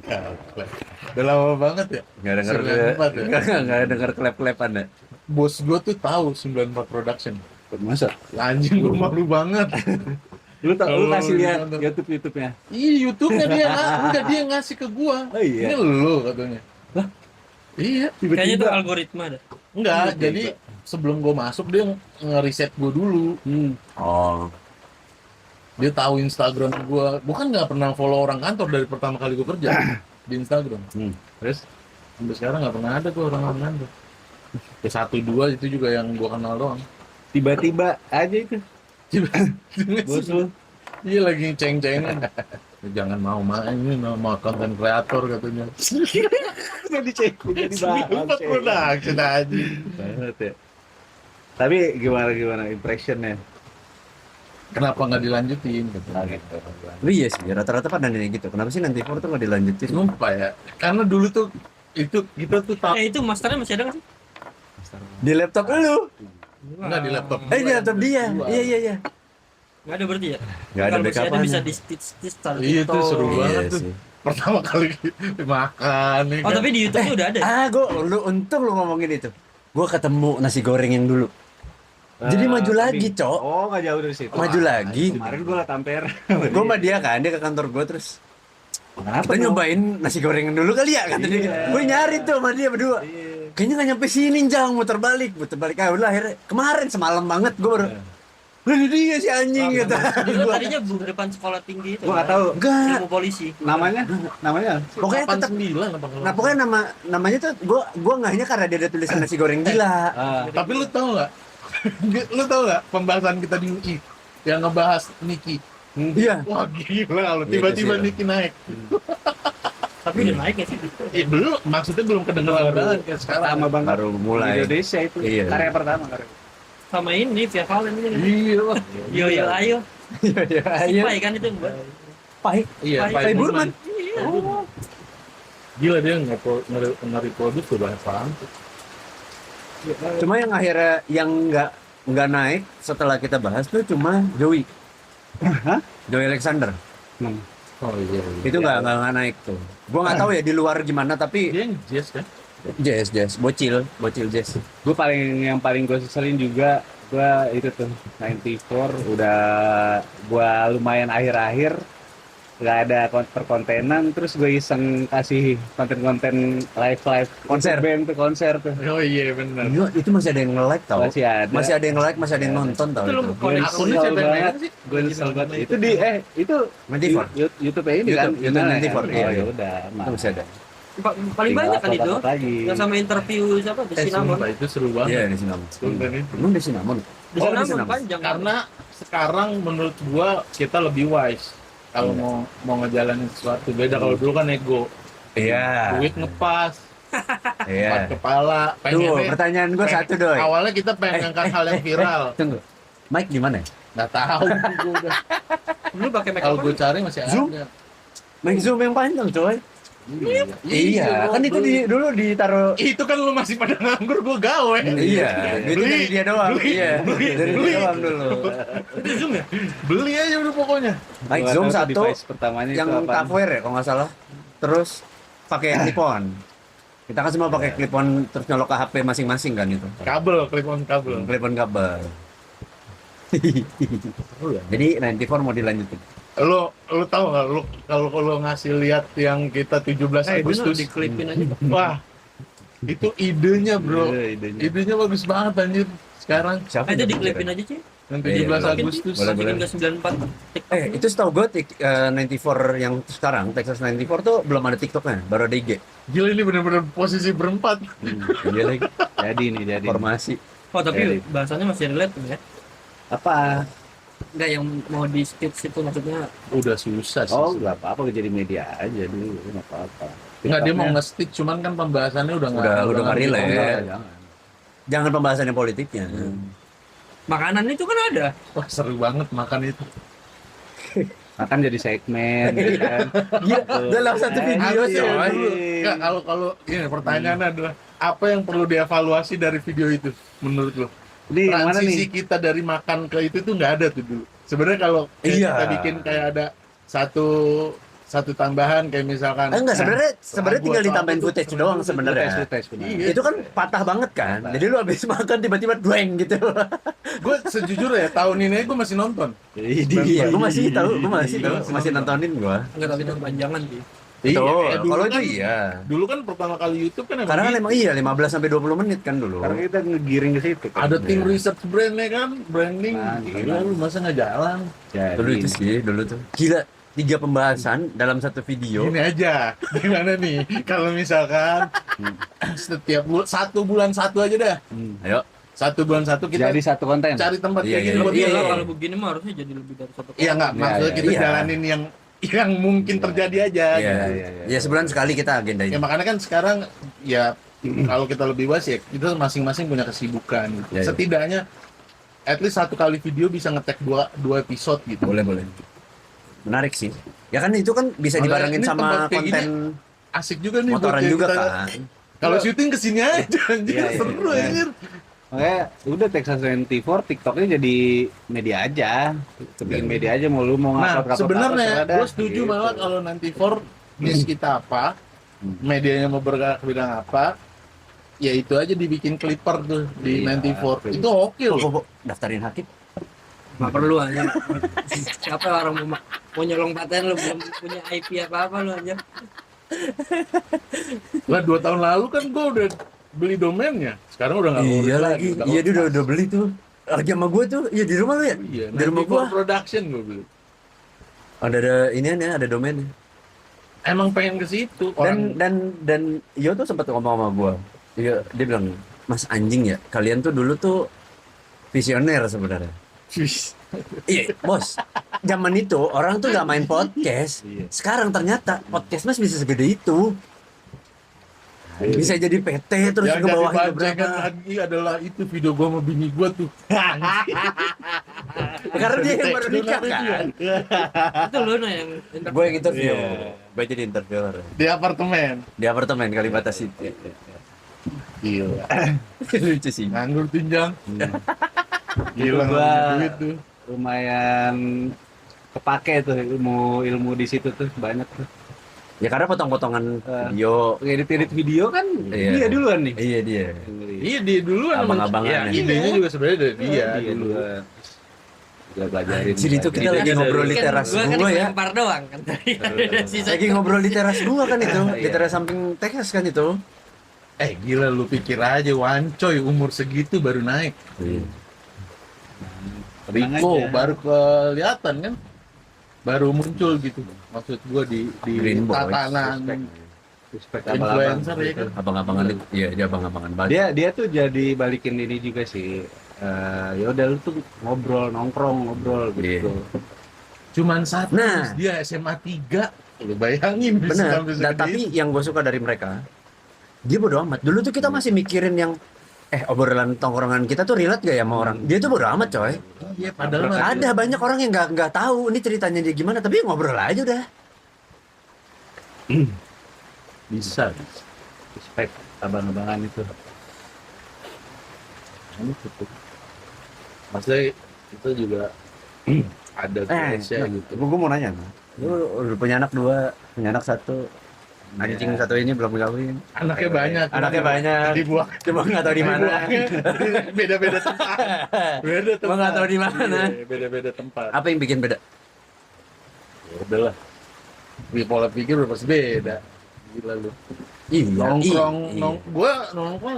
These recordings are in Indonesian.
Klep. Udah lama banget ya. Nggak denger 94 ya. nggak denger klep-klepan ya. Bos gue tuh tahu 94 Production. Masa? Anjing gue malu banget. Lu Kalau kasih lihat ditonton. YouTube-nya. Iya, YouTube-nya dia enggak dia ngasih ke gua. Oh iya. Ini lo katanya. Lah, Iya, Kayaknya itu tiba-tiba. algoritma dah. enggak. Tiba-tiba. Jadi sebelum gua masuk dia ngeriset gua dulu. Oh. Dia tahu Instagram gua. Bukan nggak pernah follow orang kantor dari pertama kali gua kerja di Instagram. Terus sampai sekarang nggak pernah ada tuh orang kantor. Ya satu dua itu juga yang gua kenal doang. Tiba-tiba aja itu. Bos lu. Iya lagi ceng-cengan. Jangan mau main ini mau konten kreator katanya. Jadi cek, jadi Sempat production aja. banget ya. Tapi gimana impressionnya? Kenapa nggak dilanjutin? Nah, gitu. Lu iya sih, rata-rata pada nanya gitu. Kenapa sih nanti four tuh nggak dilanjutin? Sumpah ya. Karena dulu tuh itu kita tuh tahu Itu masternya masih ada nggak sih? Di laptop lu? nggak di laptop. Di laptop dia. Iya. Nggak ada berarti ya? Nggak ada Kalau masih ada backup-annya. bisa di stitch taruh Iya, itu TikTok. seru Iya banget tuh. sih. Pertama kali makan nih. Oh tapi di YouTube-nya udah ada. Lu untung lu ngomongin itu. Gua ketemu nasi goreng yang dulu. Jadi maju lagi, Cok. Oh, nggak jauh dari situ. Maju lagi. Kemarin gue lah tampir. Gue sama dia kan, dia ke kantor gue terus Kenapa kita nyobain nasi goreng dulu kali ya kata dia. Gue nyari tuh sama dia berdua. Kayaknya nggak nyampe sini, Jang, muter balik. Ah udah akhirnya kemarin semalam banget gue baru. Ini dia si anjing gitu. Dulu tadinya bu depan sekolah tinggi itu. Gue nggak tahu Enggak. Ilmu polisi. namanya. Pokoknya tetap 89 apa kalau. Nah pokoknya namanya tuh gue ngahnya karena dia ada tulisan nasi goreng gila. Tapi lu tahu nggak? Lu tahu nggak pembahasan kita di UI yang ngebahas Niki? Iya. Wah gila kalau Iya, tiba-tiba itu sih. Niki naik. Tapi udah naik ya sih. Belum, maksudnya belum kedengeran banget kayak sekarang. Pertama banget Baru di mulai. Indonesia itu. Iya. Karya pertama karya. Sama ini Via Valen ini. Iya lah. Yo yo ayo. Iya. Si Pai kan itu yang buat. Pai. Iya, Pai Pai Burman. Iya. Gila dia nge-reproduce tuh banyak banget. Cuma yang akhirnya yang nggak naik setelah kita bahas tuh cuma Joey. Hah? Joey Alexander. Oh iya. Itu nggak naik tuh. Gua nggak tahu ya di luar gimana tapi Dia yang jazz kan? jazz bocil jazz. Gue yang paling gue seselin juga gue itu tuh 94 udah gue lumayan akhir-akhir nggak ada perkontenan terus gue iseng kasih konten-konten live Konser. band tuh konser tuh Oh iya benar. Gila, itu masih ada yang nge-like tau. masih ada Masih ada yang nge-like, masih ada yang nonton tau Itu lu itu. koneksi. Akunnya siapa yang banget megang sih? gue nyesel banget itu di itu 94. YouTube ini kan YouTube 94, oh iya. ya udah Itu masih ada. Paling banyak kan itu. lagi Yang sama interview siapa di Sinamon. Sumpah itu seru banget. Iya di Sinamon. Konten itu. Emang di Sinamon? Di Oh, di Sinamon Sinamon. panjang. Karena sekarang menurut gua kita lebih wise kalau mau ngejalanin sesuatu. Beda kalau dulu kan ego. Iya. Duit ngepas, Iya. empat kepala, Tuh, pengennya pertanyaan gue satu doi. awalnya kita pengen ngangkat hal yang viral. Tunggu. Mike gimana ya? Nggak tahu gua udah. Lu pakai make Kalau up. gue cari masih Zoom? ada. Mike Zoom yang panjang coy. Iya, kan itu dulu ditaruh. Itu kan lu masih pada nganggur, gue gawe. Iya, itu dari dia doang. Iya, dari dia doang dulu. Itu Zoom ya? Beli aja udah pokoknya. Mike Gua Zoom tahu tuh satu device pertamanya yang itu apaan. cover ya kalau nggak salah. Terus pakai clip-on. Kita kan semua pakai clip-on terus nyolok ke HP masing-masing kan itu. Kabel, clip-on kabel. Clip-on kabel. Jadi 94 mau dilanjutin. Lu tahu nggak lu kalau ngasih lihat yang kita 17 Agustus diklipin aja. wah itu idenya bro, Iya, idenya. idenya bagus banget anjir sekarang Siapa Itu yang diklipin kepikiran? aja sih. yang Iya, 17 boleh. Agustus Boleh, boleh. Masukin ke 94 TikTok. Itu setahu gue 94 yang sekarang Texas 94 tuh belum ada TikToknya, baru ada IG. gila ini bener-bener posisi berempat. Iya lagi. Jadi nih jadi Formasi. Oh tapi Edit. bahasanya masih relate ya. apa Enggak yang mau di stitch itu maksudnya. Udah susah sih. oh nggak apa-apa jadi media aja dulu nggak apa-apa Nggak, dia mau nge-stick cuman kan pembahasannya udah Udah nggak relate. Enggak, jangan Jangan pembahasannya politiknya. Makanan itu kan ada. wah seru banget makan itu. makan jadi segmen ya kan. Gila, dalam satu video Harus sih. ya, Coy. dulu. Nggak, kalau ini pertanyaannya adalah apa yang perlu dievaluasi dari video itu menurut lo? Ini yang mana Transisi nih kita dari makan ke itu tuh nggak ada tuh dulu. Sebenarnya kalau kayak Iya. kita bikin kayak ada satu satu tambahan kayak misalkan Enggak, sebenarnya gua tinggal atau ditambahin apa tuh, footage doang sebenarnya. Footage, benar. Iya. Itu kan patah banget kan. Jadi lu habis makan tiba-tiba dueng gitu. Gue sejujurnya tahun ini gue masih nonton. Iya, gue masih tahu, masih nontonin gue. Enggak tapi itu kepanjangan sih. Betul, dulu kalau kan- itu iya. Dulu kan pertama kali YouTube kan Karena kan gitu. emang iya 15 sampai 20 menit kan dulu. Karena kita ngegiring ke situ kan. Ada tim research brandnya kan, branding. Nah, Gila lu masa nggak jalan? Jadi, Dulu itu sih, dulu tuh. Gila, 3 pembahasan dalam satu video. Gini aja, gimana nih? Kalau misalkan setiap satu bulan satu aja dah. Ayo. Satu bulan satu kita jadi satu konten. cari tempat Iya, kayak gini iya, buat iya, jalan. iya. Kalau begini mah harusnya jadi lebih dari satu Iya nggak, Iya, maksudnya iya, kita iya. jalanin yang mungkin terjadi aja. Iya, gitu. iya, iya. Ya sebulan sekali kita agendain. Ya makanya kan sekarang ya kalau kita lebih luas ya kita masing-masing punya kesibukan. Gitu. Ya, ya. Setidaknya at least satu kali video bisa nge-tag dua episode gitu. Boleh. Menarik sih. Ya kan itu kan bisa Makanya dibarengin ini sama tempat kayak konten Asik juga nih buat motoran kayak juga kita- kan. Kalau syuting kesini aja anjir, Iya, iya, seru iya. anjir. Makanya udah Texas 24 TikToknya jadi media aja. Bikin media aja mau lu mau Nah, ngupload sebenarnya apa, gue setuju gitu. malah kalau nanti for niche kita apa, medianya mau bergerak bilang apa, ya itu aja dibikin clipper tuh di Iya, 94. betul. Itu oke loh. Kok daftarin Hakib? Nggak perlu aja. Siapa orang mau nyolong paten lu belum punya IP apa lu aja. Lah 2 tahun lalu kan gue udah beli domainnya. Sekarang udah nggak ngurus Iya lagi. udah Iya dia off. udah beli tuh. Lagi sama gue tuh. Iya di rumah lu ya? Iya, Di rumah 94 gua. production gue beli. Ada ini ada domainnya. Emang pengen ke situ Dan Yo tuh sempat ngomong sama gua. Dia bilang, "Mas anjing ya, kalian tuh dulu tuh visioner sebenarnya." Iya, bos. Zaman itu orang tuh nggak main podcast. Iya. Sekarang ternyata podcast mas bisa segede itu. Bisa jadi PT terus yang ke jadi bawah itu bancengan berapa? lagi adalah itu video gua sama bini gua tuh. Karena dia yang baru nikah kan. Itu lu nah yang Gue yang interview. Iya. Gue jadi interviewer Di apartemen. di apartemen Kalibata City. Gila. Lucu sih. Nganggur tunjang. Gila Itu gua- nggak punya duit tuh. Lumayan kepake tuh ilmu di situ tuh banyak tuh. Ya karena potong-potongan Eh. video. Edit video kan Iya. dia duluan nih. Iya dia. Iya dia duluan Abang-abangan ya, ini. idenya juga sebenarnya dari dia Dia dulu. duluan. Dia belajarin. Anjir, itu kita lagi ngobrol di teras gua kan gua ya. lempar doang kan tadi ada sisa. Lagi ngobrol di teras gua kan itu, di Iya. teras samping teras kan itu. Gila lu pikir aja Wancoy umur segitu baru naik. Tenang Rico aja. baru kelihatan kan? Baru muncul gitu. Maksud gua di Green Boys, tatanan Respect influencer ya kan. Abang-abangan itu, iya dia abang-abangan banget. Dia tuh jadi balikin ini juga sih. Ya udah lu tuh ngobrol gitu. Cuman satu Nah. dia SMA 3. Lu bayangin bisa Benar. sampai Nah, segede tapi itu. yang gue suka dari mereka, dia bodo amat. Dulu tuh kita masih mikirin yang obrolan tongkrongan kita tuh relate gak ya sama orang. Dia tuh bodo amat coy. Iya padahal mah Ada banyak orang yang nggak tahu ini ceritanya dia gimana, tapi ngobrol aja udah. bisa. Respect abang-abangan itu. Ini cukup. Maksudnya itu juga ada kelasnya gitu. Gue mau nanya, lu udah punya anak 2, punya anak 1, anjing Iya. 1 ini belum kawin. Anaknya banyak. Anaknya banyak. Dibuang. Cuma nggak tahu di mana. Dibuangnya beda-beda tempat. Beda tempat. Gua nggak tahu di mana. Iya, beda-beda tempat. Apa yang bikin beda? Ya udahlah. Pola pikir udah pasti beda. Gila lu. Iya, Nongkrong, iya. gua nongkrong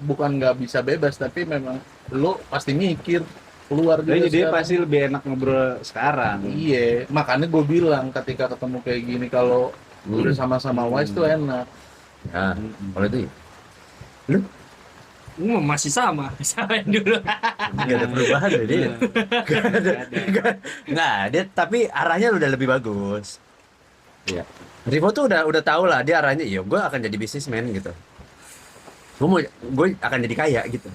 bukan nggak bisa bebas, tapi memang lu pasti mikir keluar juga. Jadi dia sekarang. pasti lebih enak ngobrol sekarang. Iya, makanya gue bilang ketika ketemu kayak gini kalau udah sama-sama wise tuh enak. Ya, kalau itu Gua masih sama yang dulu. nggak ada perubahan deh dia. Nggak ada, tapi arahnya udah lebih bagus. Iya. Rivo tuh udah tahu lah dia arahnya. Iya, gue akan jadi bisnismen gitu. Gue akan jadi kaya gitu.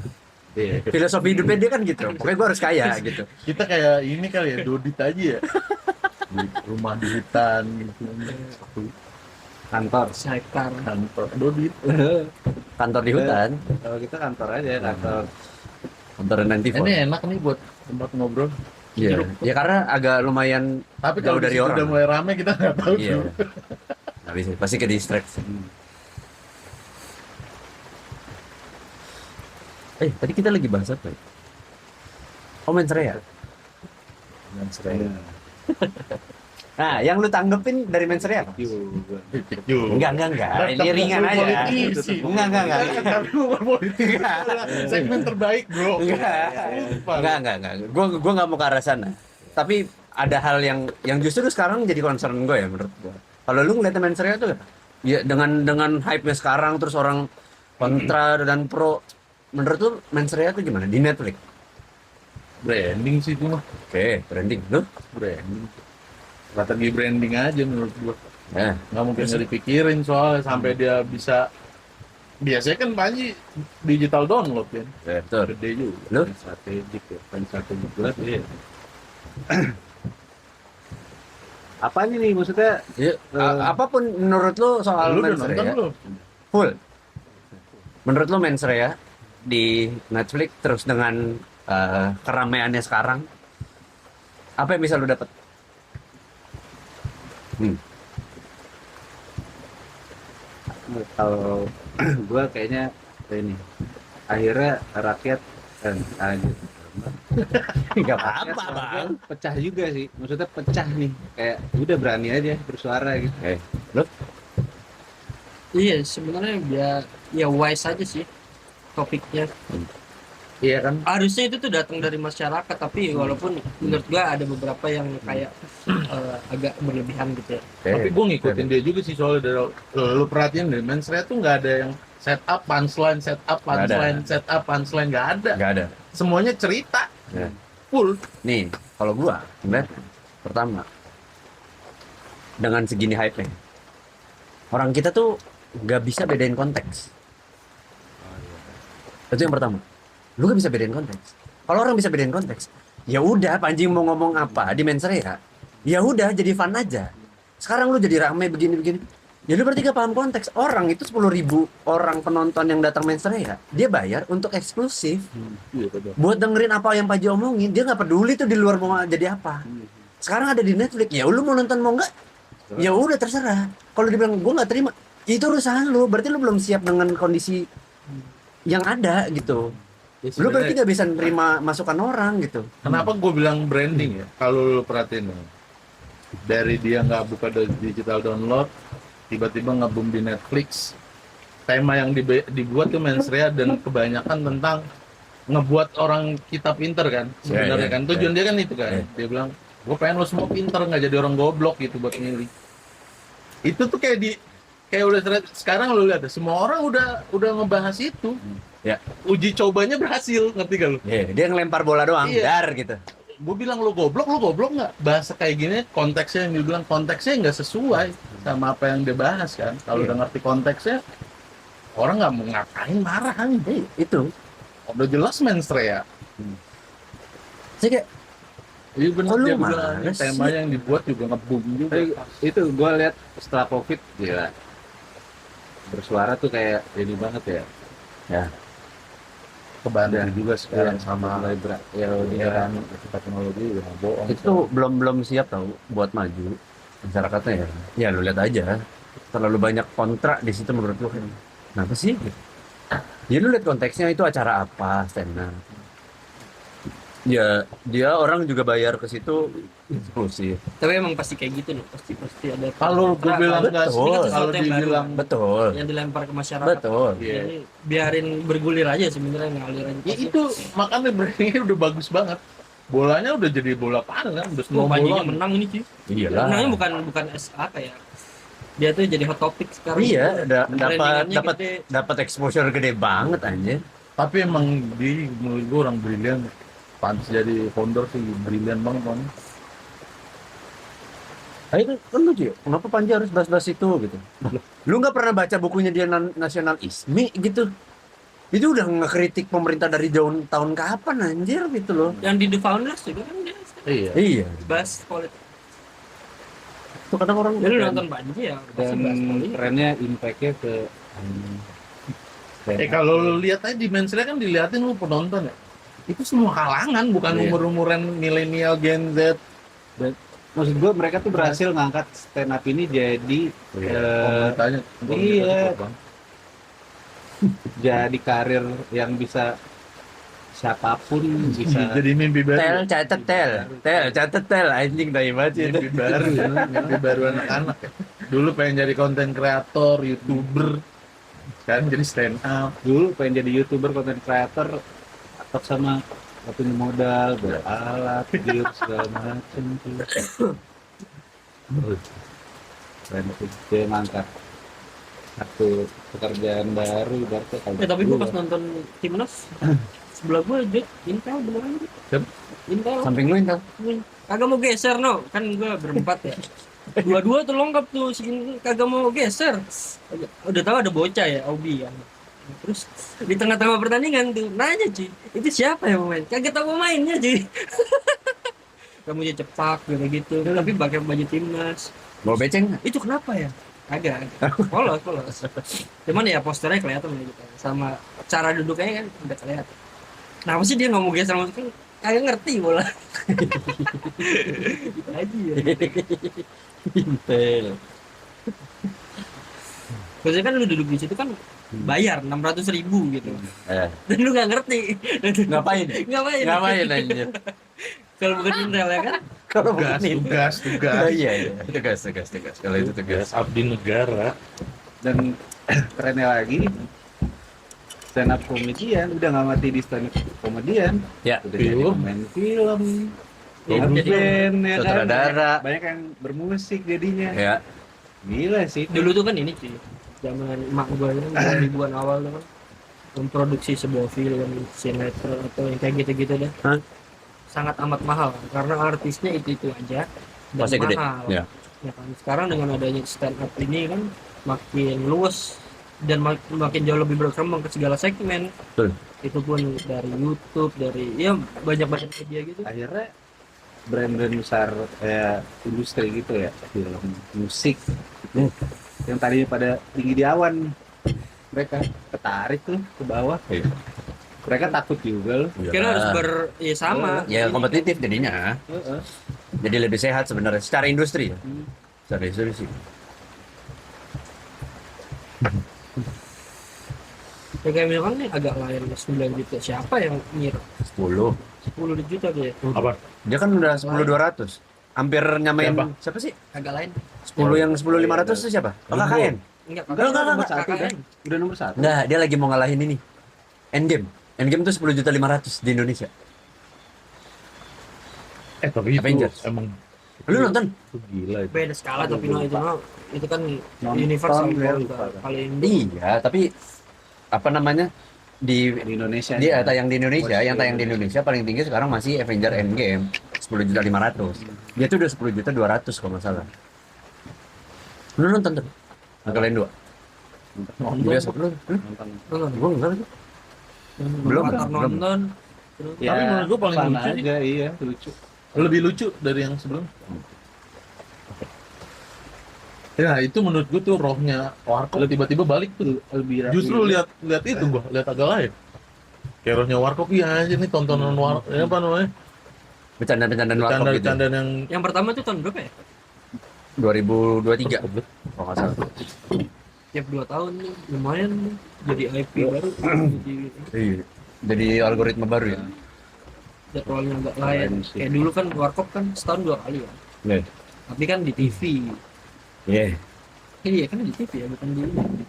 Iya. Filosofi hidupnya dia kan gitu. Pokoknya gue harus kaya gitu. Kita kayak ini kali ya, Dodit aja ya. Di rumah di hutan gitu. Kantor. Sekar. Kantor Dodit. Kantor di hutan, Kalau kita kantor aja, kantor. kantor nanti. Ini enak nih buat tempat ngobrol. Iya. Ya karena agak lumayan Tapi jauh kalau dari dari orang. udah mulai rame kita nggak tahu Iya. tuh. Nggak bisa, pasti ke distract. Tadi kita lagi bahas apa ya? Oh, Mensreya. Dan sering Nah, yang lu tanggepin dari Mensreya apa? juga. Enggak. Ini ringan aja. Politisi. Enggak. Tapi bukan politik. Segmen terbaik, bro. Enggak. Gua nggak mau ke arah sana. Tapi ada hal yang justru sekarang jadi concern gue ya menurut gue. Kalau lu ngeliat Mensreya tuh ya dengan hype-nya sekarang terus orang kontra dan pro, menurut lu Mensreya tuh gimana di Netflix? Branding sih itu mah. Oke, branding lu? Branding. Strategi branding aja menurut gua. Ya. Nggak mungkin nggak dipikirin soalnya sampai dia bisa. Biasanya kan Panji digital download kan. Betul. Gede juga. Lu? Strategik ya, kan strategi berat ya. Apa nih maksudnya? Ya, apapun menurut lu soal Lu udah nonton Mensreya? belum? Full. Menurut lu Mensreya di Netflix terus dengan keramaiannya sekarang, apa yang bisa lu dapat? Kalau gue kayaknya ini akhirnya rakyat Nggak apa-apa, rakyat Bang. pecah juga sih, maksudnya pecah nih, kayak udah berani aja bersuara gitu. Lu? Iya, sebenarnya ya wise aja sih topiknya. Iya kan? Harusnya itu tuh datang dari masyarakat, tapi walaupun menurut gua ada beberapa yang kayak agak berlebihan gitu ya. Tapi gue ngikutin dia juga sih soalnya dari lu perhatiin deh, Mensreya tuh nggak ada yang set up punchline, nggak ada. Nggak ada. Semuanya cerita Ya. full. Nih, kalau gua ngeliat pertama dengan segini hype-nya, orang kita tuh nggak bisa bedain konteks. Itu yang pertama. Lu gak bisa bedain konteks. Kalau orang bisa bedain konteks, ya udah Panji mau ngomong apa di Mensreya, ya udah jadi fun aja. Sekarang lu jadi rame begini-begini, ya lu berarti gak paham konteks. Orang itu 10.000 orang penonton yang datang Mensreya, dia bayar untuk eksklusif. Iya betul. Buat dengerin apa yang Panji omongin, dia nggak peduli tuh di luar mau jadi apa. Sekarang ada di Netflix, ya lu mau nonton mau nggak? Ya udah terserah. Kalau dibilang gue nggak terima, itu urusan lu. Berarti lu belum siap dengan kondisi yang ada gitu. Ya, Lu berarti sebenarnya nggak bisa nerima masukan orang gitu. kenapa gue bilang branding ya? Kalau lu perhatiin ya, dari dia nggak buka dari digital download, tiba-tiba nge-boom di Netflix. Tema yang dibuat tuh Mensreya dan kebanyakan tentang ngebuat orang kita pinter kan sebenarnya Ya, kan tujuan dia kan itu kan. Dia bilang gue pengen lo semua pinter nggak jadi orang goblok gitu buat milih. Itu tuh kayak udah sekarang lo lihat ya, semua orang udah ngebahas itu. Ya. Uji cobanya berhasil, ngerti gak lu? Dia ngelempar bola doang, Iya. dar gitu. Gue bilang lo goblok nggak? Bahasa kayak gini konteksnya yang dibilang konteksnya nggak sesuai sama apa yang dia bahas kan. Kalau Iya. udah ngerti konteksnya, orang nggak mau ngapain marah kan? Itu. Udah jelas Mensreya. Saya kayak Iya benar Kok lu dia marah bilang ini sih? tema yang dibuat juga nge-boom juga. Tapi itu gue lihat setelah COVID gila, bersuara tuh kayak ini banget ya. ya Kebantu Udah. juga sekarang sama mulai berat. ya dia Iya. kan teknologi udah nggak bohong. itu belum siap tau buat maju masyarakatnya ya. Ya lu lihat aja. Terlalu banyak kontra di situ menurut lu. Kenapa sih? Ya lu lihat konteksnya itu acara apa, stand up. Ya, dia orang juga bayar ke situ eksklusif. Tapi emang pasti kayak gitu loh, pasti ada. Kalau gue bilang nggak Betul. sih, Ini kan kalau sesuatu yang baru. dibilang Betul. yang dilempar ke masyarakat. Betul. Iya. Jadi biarin bergulir aja sebenarnya, ngalir aja. Ya itu makanya brandingnya udah bagus banget. Bolanya udah jadi bola panas kan, udah Oh, Panjinya snowball. menang ini cuy. Iyalah. Menangnya bukan apa ya. Dia tuh jadi hot topic sekarang. Iya, Brandingannya dapat gede. dapat exposure gede banget anjir. Tapi emang di menurut gue orang brilian. Pantas jadi founder sih brilian banget kan. Ayo kan lucu ya, kenapa Panji harus bahas-bahas itu gitu? Lu nggak pernah baca bukunya dia nasionalisme gitu? Itu udah ngekritik pemerintah dari tahun kapan anjir gitu loh. Yang di The Founders juga kan dia Iya. Iya. bahas politik. Tuh kadang orang Jadi lu nonton Panji ya pasti Dan bahas politik. kerennya impact-nya ke Kalau lu lihat aja di Mensreya kan diliatin lu penonton ya. itu semua kalangan, bukan Iya. umur-umuran milenial Gen Z. Maksud gue mereka tuh berhasil ngangkat stand up ini jadi Komunitasnya iya. kuat, Bang. jadi karir yang bisa siapapun bisa. Jadi mimpi baru. catet tel anjing tai banget Mimpi baru ya, mimpi baru anak-anak ya. Dulu pengen jadi konten kreator, YouTuber. Sekarang jadi stand up. Dulu pengen jadi YouTuber, content creator, atau sama gak punya modal, beralat, gear, segala macem tuh. Keren tuh, dia ngangkat satu pekerjaan baru, berarti kalau Tapi gue pas nonton Timnas sebelah gue dia Intel beneran. Siapa? Intel. samping lu Intel Kagak mau geser no, kan gue berempat ya. Dua-dua tuh lengkap tuh, si Intel kagak mau geser. Udah tahu ada bocah ya, Aubi kan. Terus di tengah-tengah pertandingan tuh nanya cuy, itu siapa yang mau main? Kagak tahu pemainnya cuy. Kamu aja cepak gitu, tapi pakai baju timnas. bawa beceng nggak? Itu kenapa ya? Agak polos. Cuman ya posternya kelihatan gitu. Sama cara duduknya kan udah kelihatan. Kenapa sih dia nggak mau geser maksudnya? Kagak ngerti bola. Gitu aja ya. Intel Maksudnya kan lu duduk di situ kan bayar 600.000 gitu. Dan lu nggak ngerti. ngapain Ngapain? anjir Kalau bukan Intel ya kan? kalau Tugas, bukan tugas, tugas. oh iya tugas kalau itu tugas Abdi negara. dan kerennya lagi stand up komedian udah nggak mati di stand up komedian, ya udah jadi Film. pemain film, Ya, jadi jadi band ya kan, sutradara. banyak yang bermusik jadinya. ya Gila sih Dulu tuh kan ini cuy, zaman emak gua kan 2000-an awal tuh kan memproduksi sebuah film, sinetron atau yang kayak gitu-gitu deh. Hah? Sangat amat mahal kan, karena artisnya itu aja dan Pasti gede. mahal. Ya. Ya kan? Sekarang dengan adanya stand up ini kan makin luas dan makin jauh lebih berkembang ke segala segmen. Betul. Itu pun dari YouTube, dari ya banyak-banyak media gitu. akhirnya brand-brand besar kayak industri gitu ya, film, musik gitu, yang tadinya pada tinggi di awan, mereka ketarik tuh ke bawah. Iya. Mereka takut juga loh. Kira harus ya sama. ya kompetitif jadinya Heeh. jadi lebih sehat sebenarnya secara industri ya secara industri sih Ya kayak misalkan nih agak lain 9 juta. Siapa yang ngira 10 10 juta dia? Apa? dia kan udah 10.200 hampir nyamain siapa sih Agak lain. 10 yang 10.500 itu siapa? Oh, KKN? Enggak, Enggak, Nomor satu KKN. kan? Udah nomor satu. Enggak, dia lagi mau ngalahin ini Endgame tuh 10.500.000 di Indonesia. Tapi itu Avengers. emang Lu nonton? itu gila itu. Beda skala tapi no itu kan Nonton, universal ya, kan, lupa. paling Iya, tapi apa namanya di Di Indonesia. dia tayang di Indonesia, yang tayang di Indonesia paling tinggi sekarang masih Avenger Endgame 10.500.000. Dia tuh udah 10.200.000 kalau nggak salah. Lu nonton tuh? Kalian dua? nonton. Biasa lu? Nonton. Nonton. Gua enggak lagi. Belum, Avatar belum. nonton. Terus Ya, Tapi menurut gua paling fun lucu sih. aja, iya, lucu. Lebih lucu dari yang sebelumnya. Ya itu menurut gua tuh rohnya Warkop tiba-tiba balik tuh. Lebih Justru lihat itu gua, lihat agak lain. Kayak rohnya Warkop iya aja nih tontonan Warkop. Ya apa namanya? Bercanda-bercandaan warkop gitu. Canda-candaan yang yang pertama itu tahun berapa ya? 2023 kalau nggak salah. Tiap 2 tahun nih, lumayan nih. Jadi IP baru, jadi Iya. Jadi algoritma baru ya. jadwalnya agak lain. Keren sih. Kayak dulu kan Warkop kan setahun 2 kali ya. Iya. Tapi kan di TV. Iya. Iya kan di TV ya, bukan di ini.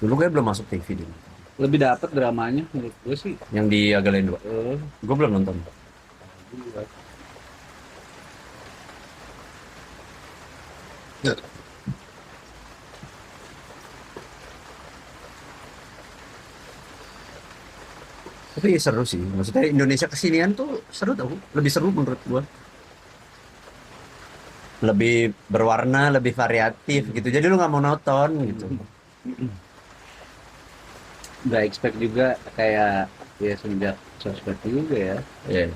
Dulu gue belum masuk TV dulu. Lebih dapat dramanya menurut gue sih. Yang di Agalen 2. Gue belum nonton. Tapi seru sih. Maksudnya Indonesia kesinian tuh seru tau. Lebih seru menurut gua. Lebih berwarna, lebih variatif gitu. Jadi lu nggak mau nonton gitu. Nggak expect juga kayak ya semenjak sosmed juga ya. Iya.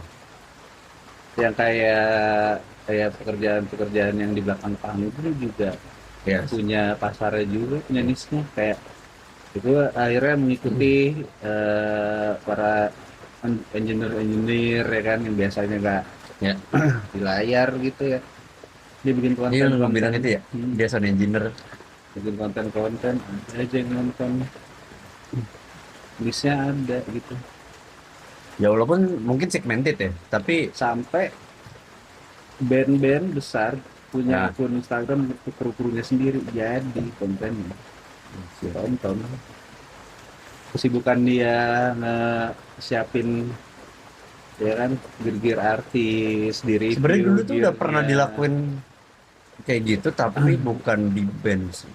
Yang kayak pekerjaan-pekerjaan yang di belakang panggung itu juga Iya. punya pasarnya juga, punya niche-nya kayak itu akhirnya mengikuti para engineer ya kan yang biasanya nggak Ya. di layar gitu ya. Dia bikin konten. Iya, lu bilang itu ya. Dia sound engineer. Bikin konten ada aja yang nonton. Listnya ada gitu. Ya walaupun mungkin segmented ya, tapi Sampai band-band besar punya Nah. akun Instagram untuk kru-krunya sendiri jadi kontennya tonton. Kesibukan dia siapin ya kan gear artis di review. sebenarnya dulu tuh udah gear-nya. pernah dilakuin kayak gitu, tapi bukan di band sih.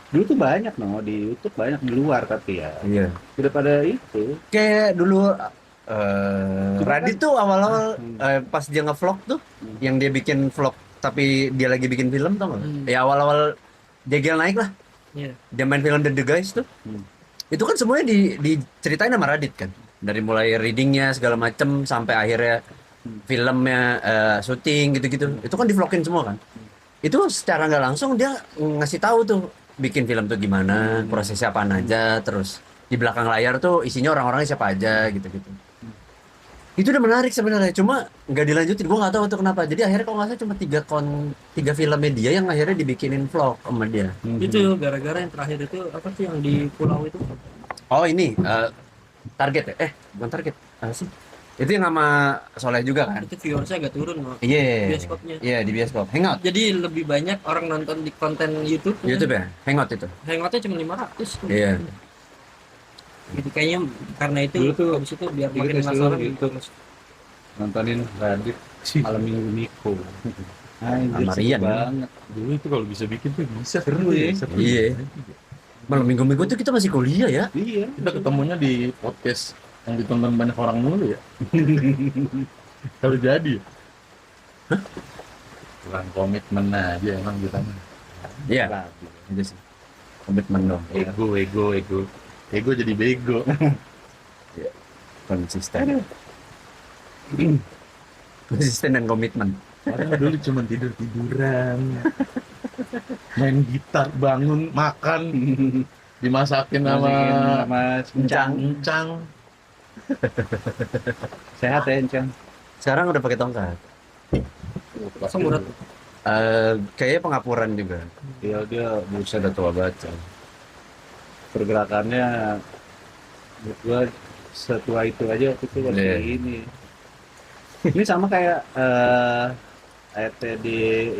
Dulu tuh banyak di YouTube, banyak di luar tapi ya Iya. udah pada itu. Kayak dulu Radit tuh awal-awal pas dia nge-vlog tuh, yang dia bikin vlog tapi dia lagi bikin film tau nggak? Ya awal-awal Jegel naik lah, Iya. dia main film The Guys tuh. Itu kan semuanya diceritain sama Radit kan, dari mulai readingnya segala macem sampai akhirnya filmnya syuting gitu-gitu. Itu kan di-vlogin semua kan. Itu secara nggak langsung dia ngasih tahu tuh bikin film tuh gimana, prosesnya apaan aja, terus di belakang layar tuh isinya orang-orangnya siapa aja gitu-gitu. Itu udah menarik sebenarnya, cuma nggak dilanjutin. Gua nggak tahu tuh kenapa. Jadi akhirnya kalau nggak salah cuma tiga film media yang akhirnya dibikinin vlog sama dia. Itu gara-gara yang terakhir itu apa sih yang di pulau itu? Oh ini Target ya? Bukan Target, apa sih? Itu yang sama Soleh juga kan? Itu viewersnya agak turun loh. Iya. Bioskopnya. Iya di bioskop. Hangout. Jadi lebih banyak orang nonton di konten YouTube. YouTube ya? Hangout itu. Hangoutnya cuma 500. Iya. Jadi kayaknya karena itu Dulu tuh habis itu biar gitu makin sih, penasaran gitu. Nontonin Radit malam minggu Miko. Anjir, Sama seru Rian, ya. banget. Dulu itu kalau bisa bikin tuh bisa Seru ya. seru. Iya. Malam minggu-minggu tuh kita masih kuliah ya. Iya. Kita ketemunya di podcast yang ditonton banyak orang mulu ya. Kalau jadi kurang komitmen aja emang kita mah. Iya. Rabi. Itu sih. Komitmen dong. Ego jadi bego. Konsisten. Konsisten dan komitmen. Orang dulu cuma tiduran, main gitar, bangun, makan, dimasakin sama sama Encang. encang. Sehat ya Encang. Sekarang udah pakai tongkat. Semurut. Kayaknya pengapuran juga. Iya dia Buset udah tua banget. Coy. pergerakannya menurut gua setua itu aja waktu itu masih Iya. ini. Ini sama kayak ART di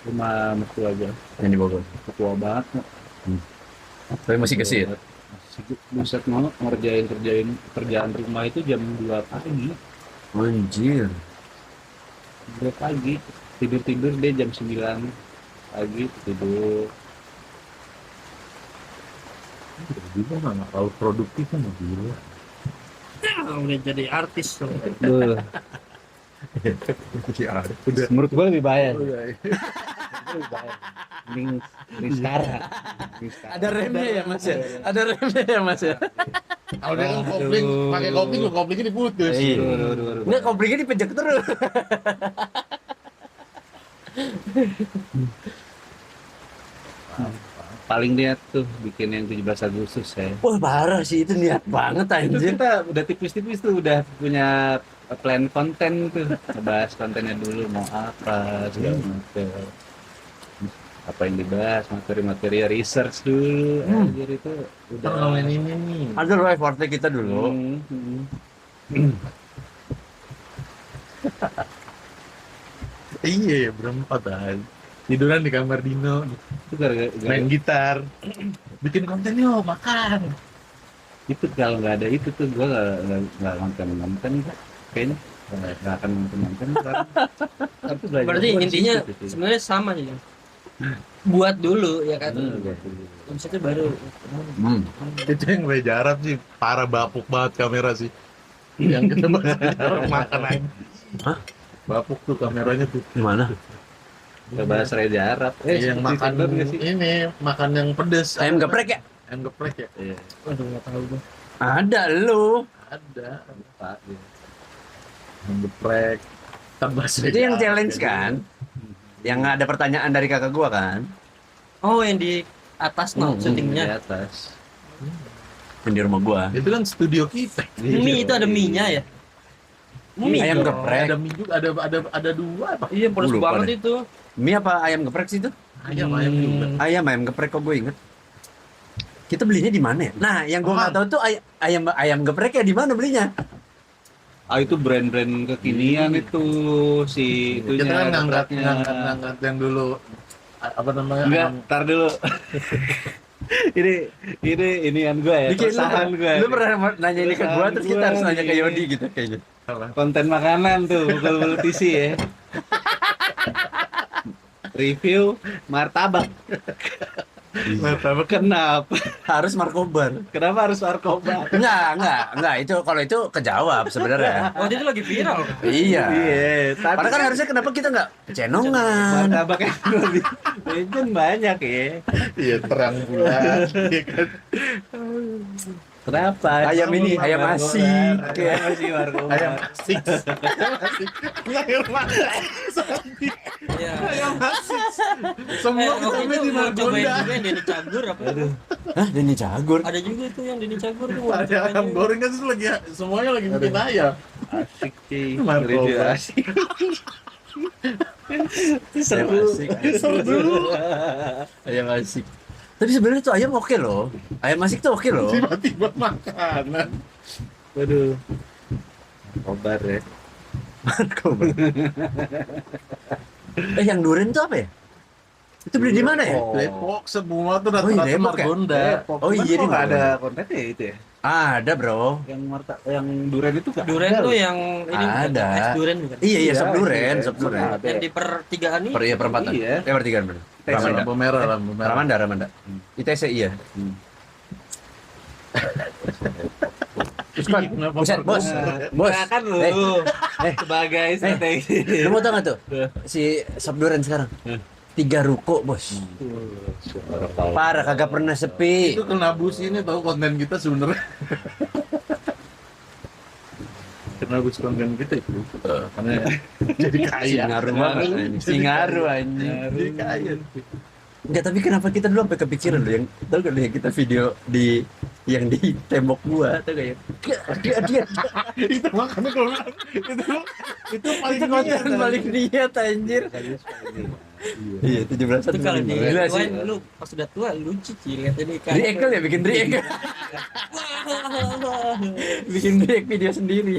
rumah mertua aja, Yang di Bogor. tua banget. Tapi masih gesit. Buset mau ngerjain kerjaan rumah itu jam 2 pagi. Anjir. 2 pagi. Tidur dia jam 9 pagi tidur. Juga mah nggak tahu produktif kan gila. Udah jadi artis tuh. Duh. Udah. Menurut gua lebih bahaya. Udah. Mending sekarang. Ada remnya ya Mas ya? Ada remnya ya Mas ya? Kalau dia kan kopling, pakai kopling, koplingnya diputus. Iya. Aduh. Enggak, koplingnya dipejak terus. Paling niat tuh bikin yang 17 Agustus ya. Wah parah sih, itu niat banget Itu anjir. kita udah tipis-tipis tuh udah punya plan konten tuh. Ngebahas kontennya dulu mau apa segala macam. Apa yang dibahas, materi-materi research dulu. Anjir itu Kita udah ngomongin ini nih. Ada loh effortnya kita dulu. Iya, berempat aja. Tiduran di kamar Dino, Itu gara-gara main gitar, bikin konten yuk, makan. itu kalau nggak ada itu tuh gua nggak nonton kayaknya nggak akan nonton sekarang. Tapi belajar Berarti gua di intinya situ tuh. sebenarnya sama sih. Buat dulu ya kan. Buat dulu. Habis itu baru Itu yang gue jarap sih, parah bapuk banget kamera sih. Yang kita jarap makan aja. Hah? Bapuk tuh kameranya tuh. Gimana? Kita bahas Reza Arab. Yang makan nggak sih? ini, makan yang pedes. Ayam geprek ya? Ayam geprek ya? Iya. aduh enggak tahu gua. Ada lu. Ada. Pak. Iya. Ayam geprek. Tambah Itu yang challenge kan? Yang ada pertanyaan dari kakak gua kan? Oh, yang di atas no Di syutingnya. atas. yang di rumah gua. Itu kan studio kita. Mie itu ada mie-nya ya. Mie Ayam dong. geprek. Ada mie juga, ada dua apa? Iya, pedes Lupa banget deh. itu. Mie apa ayam geprek sih itu? Ayam juga. Ayam geprek kok gue inget. Kita belinya di mana ya? Nah, yang gue nggak tahu tuh ayam geprek ya di mana belinya? Ah itu brand-brand kekinian itu si itunya. Kita kan ngangkat gepreknya. yang dulu apa namanya? Enggak, ntar dulu. ini yang gue ya, Bikin keresahan gue. lu pernah nanya ini ke gua, terus kita Keresahan harus nanya ke nih. Yodi gitu kayaknya. Konten makanan tuh, bukul TC ya. Review martabak. Martabak Kenapa? Harus markobar. Kenapa harus martabak? Enggak, itu kalau itu kejawab sebenarnya. Waktu itu lagi viral kan. Iya. Iya, tapi Padahal kan harusnya kenapa kita nggak cenongan? martabak yang lebih legend banyak ya. Iya terang bulan. Iya kan. Kenapa? Ayam ini, ayam asik. Ayam asik martabak. Ayam asik. Ayam asik. Iya. Ayam asik. Semua kita Waktu beli itu di mau cobain Margonda. juga yang Denny Cagur apa? Hah, Denny Cagur. Ada juga tuh yang Denny Cagur tuh. Ada ayam goreng kan terus lagi semuanya lagi bikin ayam. Asik sih. Martabak. Review asik. Ayam asik. Seru. Ayam asik. Tapi sebenarnya tuh ayam oke loh. Ayam asik tuh oke loh. Tiba-tiba makanan. Waduh. Kobar ya. Markobar. Yang duren tuh apa ya? Itu beli di mana ya? Depok semua tuh Oh, iya, rata-rata Depok ya? Margonda. Oh iya, dia di nggak ada Margonda. kontennya ya itu ya. Ada bro. Yang durian itu nggak Duren ada tuh loh. yang ini bukan? Ada. Es duren bukan? Iya sop duren, iya. sop duren. Ada. Yang di pertigaan nih. Perempatan. Iya. Pertigaan bener. Ramanda. Lampu merah, lampu merah. Ramanda. ITC iya. Terus kan, Kenapa buset, bos. Bos. Nah, kan lu sebagai strategi. Lu mau tau gak tuh? Si sop duren sekarang. 3 ruko, bos. Parah, kagak pernah sepi. Itu kena bus ini tahu konten kita sebenarnya. Kena bus konten kita itu. Karena jadi kaya. Singaru banget anjing. Singaru anjing. Jadi kaya. Enggak, tapi kenapa kita dulu sampai kepikiran loh yang tau gak lo yang kita video di yang di tembok gua tau gak ya? Dia Itu makanya kalau itu paling itu konten niat, paling niat anjir. Iya, 17 Itu kalau di Gila sih. tuain lu pas udah tua lucu sih lihat ini kan. React ya, bikin react. Bikin react video sendiri.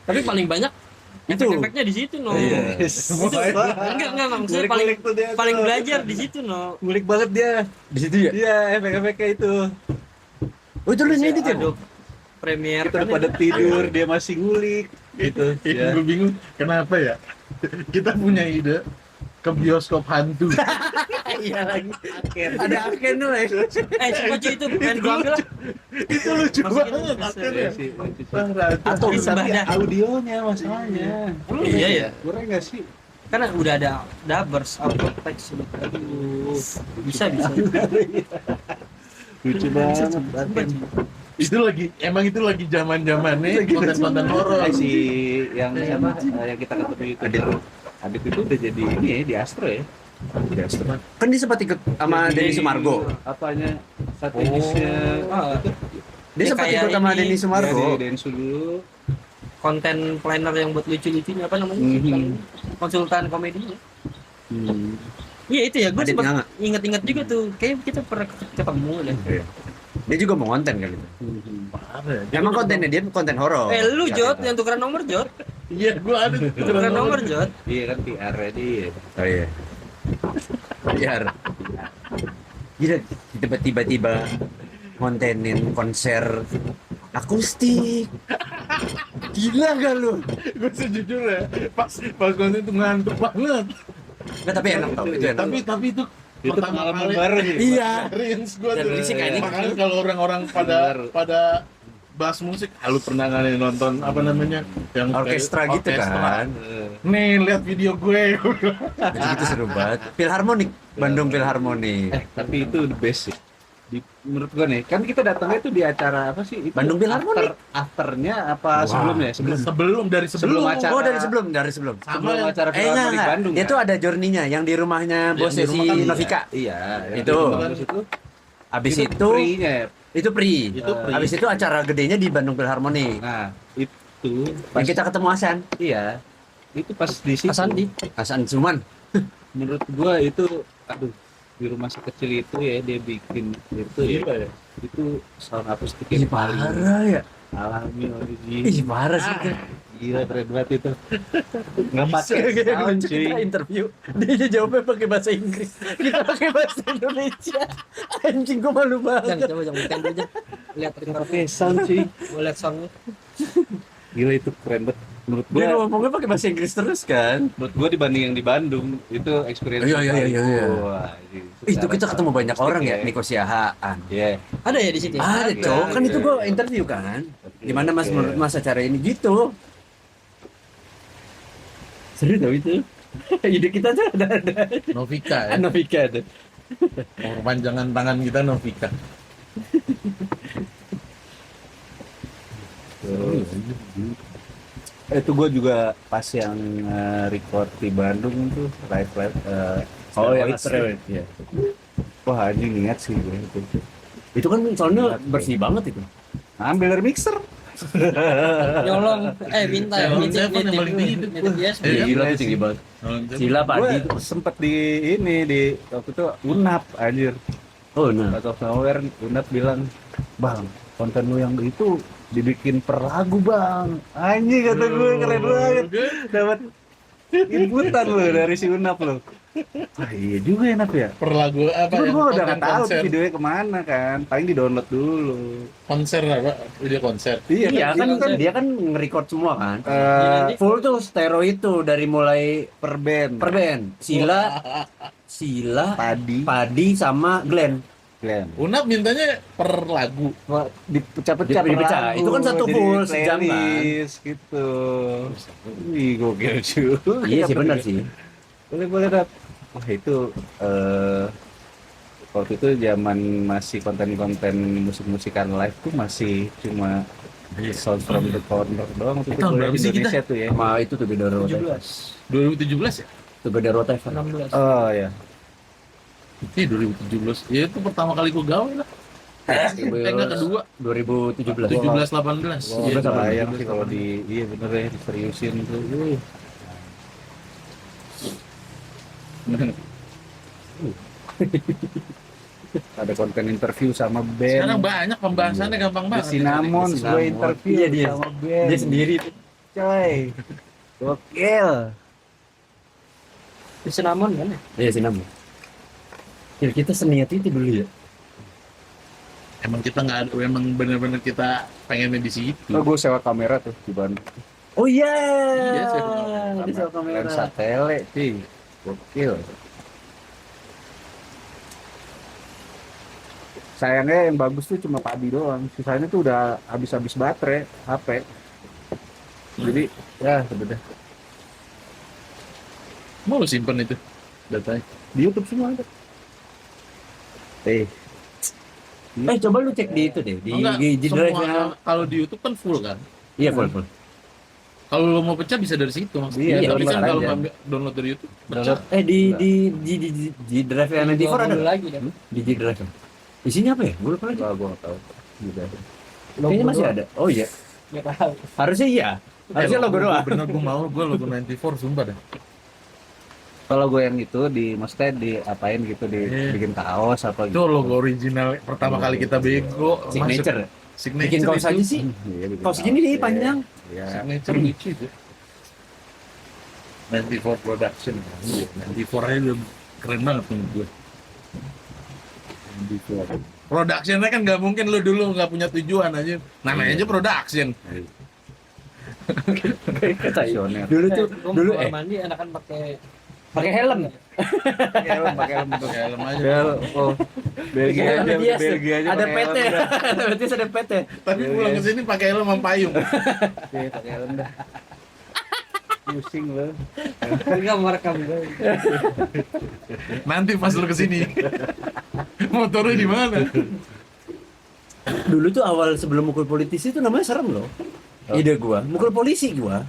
Tapi paling banyak Itu. efek-efeknya di situ no. Iya. Itu, enggak maksudnya paling Ngulik-ngulik tuh dia paling tuh. belajar di situ no. Ngulik banget dia. Di situ ya? Iya, efek-efeknya itu. Oh, itu lu ngedit ya? Adobe Premiere Kita udah kan pada itu. tidur, dia masih ngulik gitu. Ini Ya. gue bingung kenapa ya. Kita punya ide ke bioskop hantu. Iya lagi. Ada aken tuh, Lex. Coba cuy itu pengen gua ambil lah. Itu lucu Masukin banget ke akhirnya. Iya sih, lucu sih. Atau Di Tapi sebelahnya. audionya masalahnya. Iya ya. Kurang nggak sih? Karena udah ada dubbers upload teks udah. Aduh. Bisa. Lucu banget. itu lagi zaman-zamannya konten-konten horor. Si yang siapa yang kita ketemu itu Adit itu udah jadi ini ya di Astro ya. Di Astro. Kan dia sempat ikut sama Denny Sumargo. Apanya strategisnya? Ah, Dia Ya, sempat kayak ikut sama ini. Denny Sumargo. Dari Densu dulu. konten planner yang buat lucu-lucunya apa namanya? Konsultan komedinya. Iya itu ya, gue Adit sempat Nganga. inget-inget juga tuh. Kayaknya kita pernah ketemu deh. Dia juga mau konten kali itu. Parah. Emang kontennya dia konten horor. Lu Nggak Jot gitu. yang tukeran nomor Jot. Iya, gua ada. Tukeran nomor Jot. Iya kan PR dia. Oh iya. Biar. Gila, tiba-tiba kontenin konser akustik. Gila gak lu? Gue sejujurnya pas konten itu ngantuk banget. Nggak, tapi enak tau, itu enak. Tapi itu Itu pertama pengalaman kali baru sih. Iya. experience gue Dan tuh. berisik, anjing. Makanya kalau orang-orang pada bahas musik, lu pernah nggak nih nonton apa namanya yang Orkestra gitu orkestra. kan. Nih lihat video gue. Itu seru banget. Filharmonik, Bandung Filharmonik. Tapi itu the best sih. Menurut gua nih, kan kita datangnya itu di acara apa sih? Itu Bandung Philharmonic. Afternya apa Wah. sebelumnya? dari sebelum acara. Oh, dari sebelum. Sebelum yang- acara Enggak, Philharmonic enggak. Bandung. Dia kan? tuh ada journey-nya yang di rumahnya Yang bosnya di si rumah kan, Novika. Iya, yang Itu. di rumah bos itu. Abis Itu itu free-nya ya. Itu Pri. Itu Pri. Habis itu acara gedenya di Bandung Philharmonic. Nah, itu pas, Yang kita ketemu Hasan. iya. Itu pas di situ. Hasan Suman. Menurut gua itu aduh, di rumah sekecil itu ya dia bikin itu ya. Gila ya. Itu sound akustik Ih, yang paling parah ya. alami Ih, parah sih. gila keren banget itu. Nggak pakai Kayak sound lucu cuy. kita interview. Dia aja jawabnya pakai bahasa Inggris. Kita pakai bahasa Indonesia. Anjing gua malu banget. Coba jangan bukan aja. Lihat Nggak pakai sound cuy. Gua lihat soundnya. Gila itu keren banget. Menurut Dia gua ngomongnya pakai bahasa Inggris terus kan. dibanding yang di Bandung itu experience. Iya. Wah, Itu kita ketemu banyak orang ya, Nico Siahaan. Iya. Ada ya di situ? Ada, Ada, Cok. Kan ada. itu gua interview kan. Gimana Mas Oke. menurut Mas acara ini gitu? Seru tau itu. Ide kita tuh ada. Novika ya. Novika ada. Perpanjangan tangan kita Novika. Itu gue juga pas yang record di Bandung tuh live Oh, yang Stereo Hits. Iya. Wah anjing ingat sih gue itu. Itu kan soalnya bersih banget itu. Ambil dari mixer. Nyolong, minta Ya, nitip telepon yang paling tinggi itu. nitip USB. Iya, Gila iya tuh tinggi sih. banget. Gila Gue padi itu. sempet di ini di waktu itu Unap anjir. Oh, nah. Out of nowhere Unap bilang, "Bang, konten lu yang itu dibikin per lagu, Bang." Anjing kata gue keren banget. Dapat inputan lu dari si Unap lu. Wah, iya juga enak ya. Per lagu apa Cuma yang gue udah konten nggak tahu konser? tuh videonya kemana kan. Paling di download dulu. Konser apa? Video konser. Iya kan, kan. dia kan nge-record semua kan. Eh, Full tuh stereo itu dari mulai per band. per band. Sila, Padi, sama Glenn. Glenn. Unap mintanya per lagu. Wah, dipecah-pecah per Dipecah. lagu, Itu kan satu jadi full sejam kan. playlist, gitu. Wih, gokil juga. Iya sih benar sih. Boleh Dap. Wah itu waktu itu zaman masih konten-konten musik-musikan live tuh masih cuma sound from the corner doang tuh. Tahun kuliah berapa di sih kita? Indonesia tuh ya. Sama itu tuh beda Rota. 2017 ya? Tuh beda Rota. 16. Oh ya. Iya 2017. Ya itu pertama kali gua gawe lah. Enggak kedua. 2017. 17 18. Wah, Iya, bayang sih kalau di iya bener ya diseriusin tuh. Ada konten interview sama band. Sekarang banyak pembahasannya gampang The banget. Cinnamon, The gue Cinnamon. interview Iya, dia. sama band. Dia sendiri tuh. Coy. Gokil. Di Senamon kan ya? Iya sih namu. Kita seniat itu dulu ya. Emang kita nggak ada, emang bener-bener kita pengennya di situ. Nah, gue sewa kamera tuh di Bandung. Oh iya. Iya, Dia sewa kamera. Lensa tele sih. Gokil. Sayangnya yang bagus tuh cuma Padi doang. Sisanya tuh udah habis-habis baterai HP. Jadi ya udah Mau lu simpen itu datanya. di YouTube semua ada. Coba lu cek di itu deh, di Enggak, di drive semua kalau di YouTube kan full kan. Iya full. Kalau lo mau pecah bisa dari situ maksudnya. Iya, Tapi kan download kalau aja. download dari YouTube pecah. Di drive yang 94 ada. lagi kan? Di drive. Isinya apa ya? Gue lupa lagi. Gue nggak tahu. Gitu. Kayaknya masih ada. Oh iya. Nggak tahu. Harusnya iya. Harusnya logo doang. Bener gue mau, gue logo 94 sumpah dah. Kalau gue yang itu maksudnya diapain gitu, Iya. bikin kaos apa Itu gitu. logo original pertama kali kita bego. Signature. Signature Bikin kaos itu. aja sih. Iya, bikin Kaos segini nih kaos, panjang. Iya. Signature lucu itu. 94 production. 94 aja udah keren banget menurut gue. 94. Productionnya kan nggak mungkin lu dulu nggak punya tujuan aja. Namanya aja production. Visioner. Dulu tuh dulu mandi enakan pakai helm. Pakai helm tuh. Kayak helm aja. Oh, Belgia aja, Helm biasa. Belgia aja Ada pakai PT. helm dah. Berarti ada PT. Tapi pulang ke sini pakai helm sama payung. Iya, pakai helm dah. Pusing loh. enggak merekam gue. Nanti pas lu ke sini. Motornya di mana? Dulu tuh awal sebelum mukul politisi itu namanya serem loh. Ide gua, mukul polisi gua.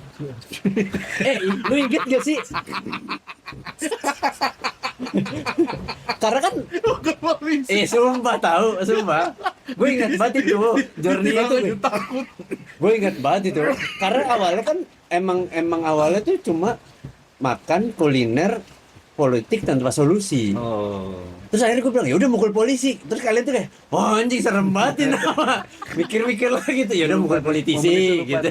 Lu inget gak sih? Karena kan Ke polisi. sumpah tahu, sumpah. Gue ingat banget itu journey itu. takut. Gue ingat banget itu. Karena awalnya kan emang awalnya tuh cuma makan kuliner politik tanpa solusi. Oh. Terus akhirnya gue bilang ya udah mukul polisi. Terus kalian tuh kayak, wah anjing serem banget ini nama. Mikir-mikir lagi tuh ya udah mukul politisi gitu.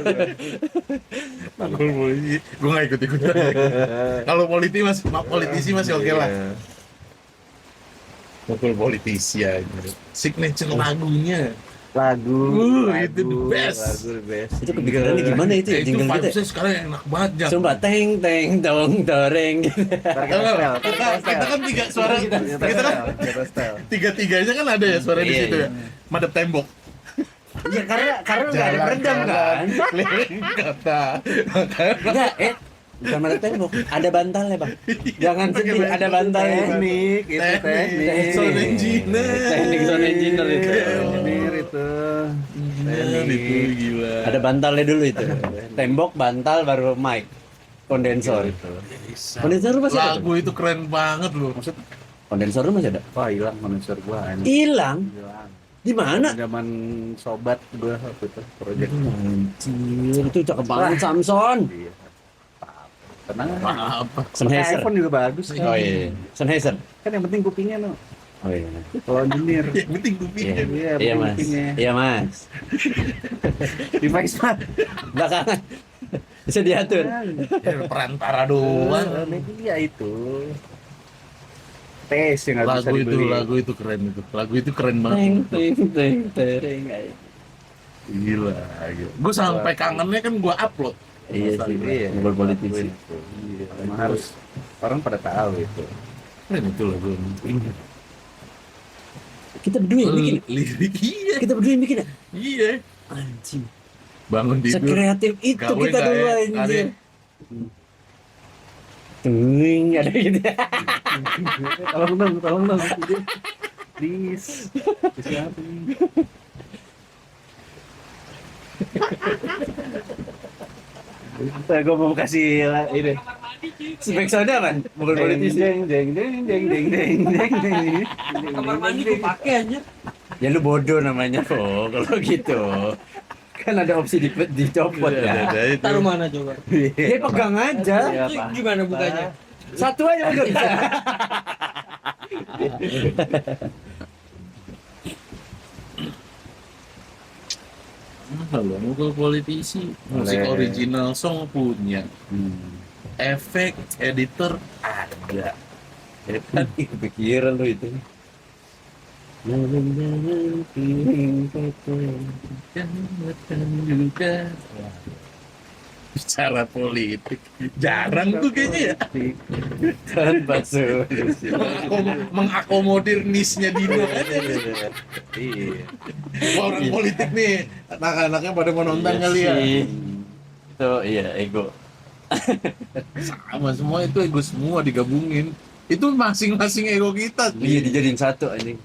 Mukul polisi. Gue nggak ikut ikutan. Kalau politisi masih oke lah. Mukul politisi aja. Signature lagunya. Lagu Itu the best. Lagu the best. Itu kepikirannya gimana itu ya Itu jingle kita? vibes-nya sekarang enak banget Jack. Sumpah teng teng dong doreng gitu. Kita kan tiga suara kita kan tiga-tiganya kan ada ya suara di Iya, situ iya. ya. Madep tembok. Ya karena nggak ada peredam kan. Keliling kata. Enggak, bukan ada tembok, ada bantalnya bang. Jangan sedih, ada bantalnya. Teknik, itu teknik. Sound engineer. Teknik sound engineer itu. Engineer itu. Itu gila. Ada bantalnya dulu itu. Tembok, bantal, baru mic, kondensor. Kondensor lu masih ada? Lagu itu keren banget loh. Kondensor lu masih ada? Wah, hilang kondensor gua anjing. Hilang? Hilang. Di mana? Zaman sobat gua waktu itu project. Anjir, itu cakep banget Samson. Iya. Tenang aja. Apa? Sennheiser. iPhone juga bagus kan. Oh iya, Sennheiser. Kan yang penting kupingnya no. Oh iya. Kalau engineer. Yang penting gue Iya, pikir. Iya, iya mas. kupingnya. Iya mas. Device mah. Belakangan bisa diatur. Perantara doang. Media itu. Tes yang nggak bisa dibeli. Lagu itu keren itu. Lagu itu keren Teng banget. teng teng teng. Gila. Gue sampai kangennya kan gue upload. Iya sih, Iya, ngobrol politisi. Iya, emang harus orang pada tahu itu. Keren itu lagu. Kita berdua yang bikin. Lirik iya. Kita berdua yang bikin ya? Iya. Anjing. Bangun tidur. Sekreatif itu Gawe kita nggak dulu ya? anjir. Tuing ada gitu. Tolong dong. Please. Siapa nih? Gue mau kasih ini. Spek soda man, bukan politisi. Deng deng deng deng deng deng deng deng. Kamar mandi gue pakai aja. Ya lu bodoh namanya kok kalau gitu. Kan ada opsi dicopot ya. Taruh mana coba? Dia pegang aja. Iya, Itu Pak. gimana bukanya? Satu aja udah bisa. Halo, mukul politisi. Musik Boleh. original song punya. Hmm. Efek editor ada. Kepikiran lu itu. Juga. Bicara politik jarang tuh kayaknya ya. Tanpa solusi. Mengakomodir niche-nya Dino aja. Iya. Orang politik nih, anak-anaknya pada mau nonton Iya kali ya. sih. Itu iya ego. Sama semua itu ego semua digabungin. Itu masing-masing ego kita. Iya dijadiin satu anjing.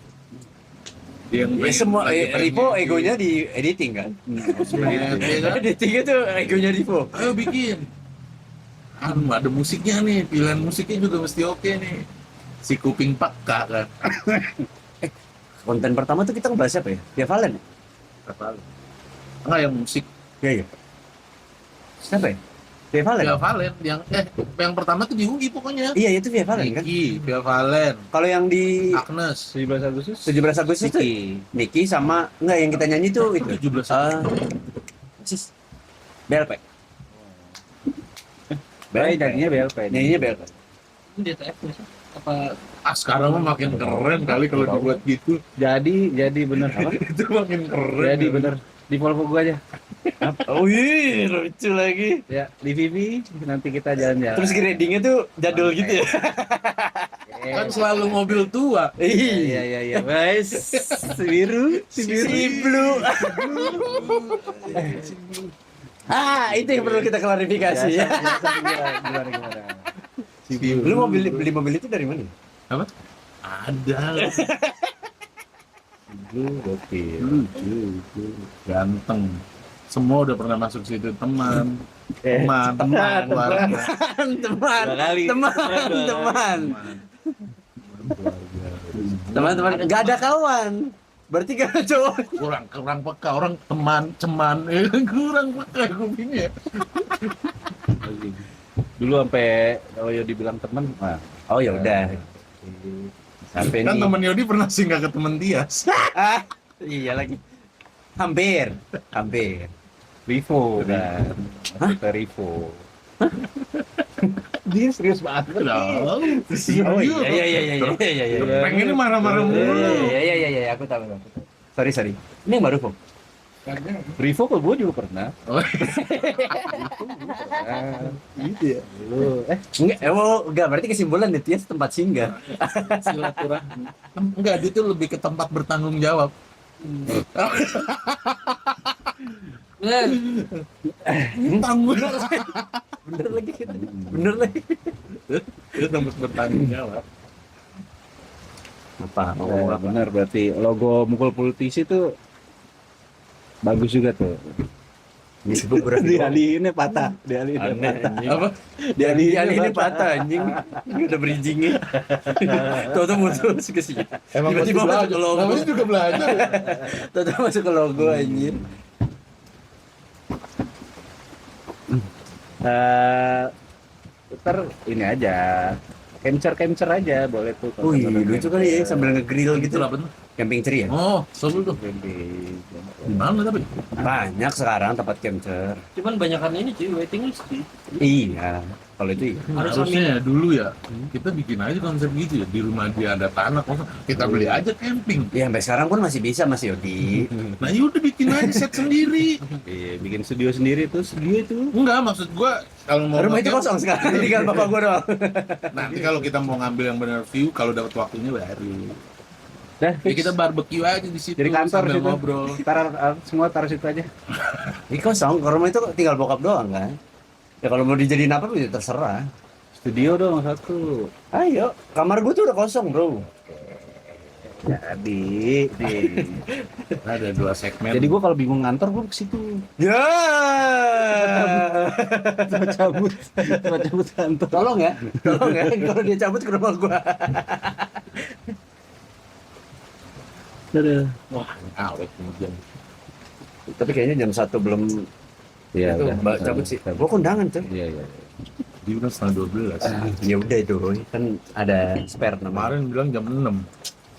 Yang Ya, semua Rivo egonya di editing kan. Editingnya tuh egonya Rivo. Ayo bikin. Ada musiknya nih, pilihan musiknya juga mesti oke nih. Si kuping peka kan. Konten pertama tuh kita ngebahas apa ya? Via Valen. Enggak yang musik. Iya iya. Siapa ya? Via Valen. Via Valen yang pertama tuh di UI pokoknya. Iya itu Via Valen kan. Niki, Via Valen, Kalau yang di Agnes, 17 Agustus. 17 Agustus tuh Niki sama enggak yang kita nyanyi tuh itu. 17 Sis. BLP. Baik, nyanyinya BLP. Nyanyinya BLP. Ini DTF nggak sih? Apa sekarang mah makin keren kali kalau dibuat gitu. Jadi bener. Itu makin keren. Jadi bener. Di Volvo gua aja. Oh iya, lucu lagi. Ya, di Vivi nanti kita jalan-jalan. Terus gradingnya tuh jadul gitu ya. Kan selalu mobil tua. Iya. Guys, biru, Si blue. Itu yang perlu kita klarifikasi ya. Gimana? Lu mau beli mobil itu dari mana? Apa? Ada. Lu gokil. Ganteng. Semua udah pernah masuk situ, teman. Teman. Keluarga. Teman-teman, nggak ada kawan. Berarti kan cowok. kurang peka, orang teman ceman kurang peka kupingnya. Dulu sampai kalau dibilang temen, wah, Oh ya udah. sampai Kan nih. temen Yodi pernah singgah ke temen Tias. Ah, iya lagi. Hampir. Rivo kan. Kita Rivo. Dia serius banget. Oh, Oh iya. pengennya marah-marah mulu. Iya, aku tahu. Sorry. Ini yang baru kok. Rivo kok gue juga pernah. Oh, Gitu ya. Dulu. Enggak, berarti kesimpulan nih Tias tempat singgah. silaturahmi. Enggak, dia tuh lebih ke tempat bertanggung jawab. Bener. Tanggung Bener lagi. dia tempat bertanggung jawab. Apa? Oh, benar berarti logo mukul politisi tuh bagus juga tuh. Disebut berarti. Dialihinnya patah. Dialihinnya Aneh, patah. anjing. Apa? Dialihin patah anjing. Ini udah bridgingnya. Tuh muncul ke sini. Emang Tiba-tiba pasti masuk ke logo. Namanya juga belajar. Tuh masuk ke logo anjir. Ntar ini aja. Capture aja boleh tuh. Wih, lucu kali ya sambil nge-grill gitu. Itu apa tuh? Camping ceria. Oh, seru tuh. Di mana tapi? Banyak sekarang tempat capture. Cuman banyakan ini cuy, waiting list cuy. Iya, kalau itu iya. Harusnya ya dulu ya kita bikin aja konsep gitu ya, di rumah dia ada tanah kosong kita beli aja camping. Ya sampai sekarang pun masih bisa Mas Yodi. Nah yaudah bikin aja set sendiri. Iya, bikin studio sendiri tuh, studio itu. Enggak, maksud gua kalau mau Rumah itu nge-camp, kosong sekarang, tinggal bapak gua doang. nanti kalau kita mau ngambil yang benar view, kalau dapat waktunya baru. Dah, Ya kita barbecue aja di situ jadi kantor sambil situ. ngobrol. Semua taruh situ aja. Ini kosong, kalau rumah itu tinggal bokap doang kan. Ya kalau mau dijadiin apa ya terserah. Studio dong satu. Ayo, kamar gua tuh udah kosong, Bro. Jadi, Ada 2 segmen. jadi gua kalau bingung ngantor gua ke situ. Ya. Cabut kantor. Tolong ya kalau dia cabut ke rumah gua. Wah, awet kemudian. Tapi kayaknya jam 1 belum Iya, itu udah. cabut sih. Gua kondangan tuh. Iya. Dia udah setengah 12. Ya udah itu, kan ada spare namanya. Kemarin bilang jam 6.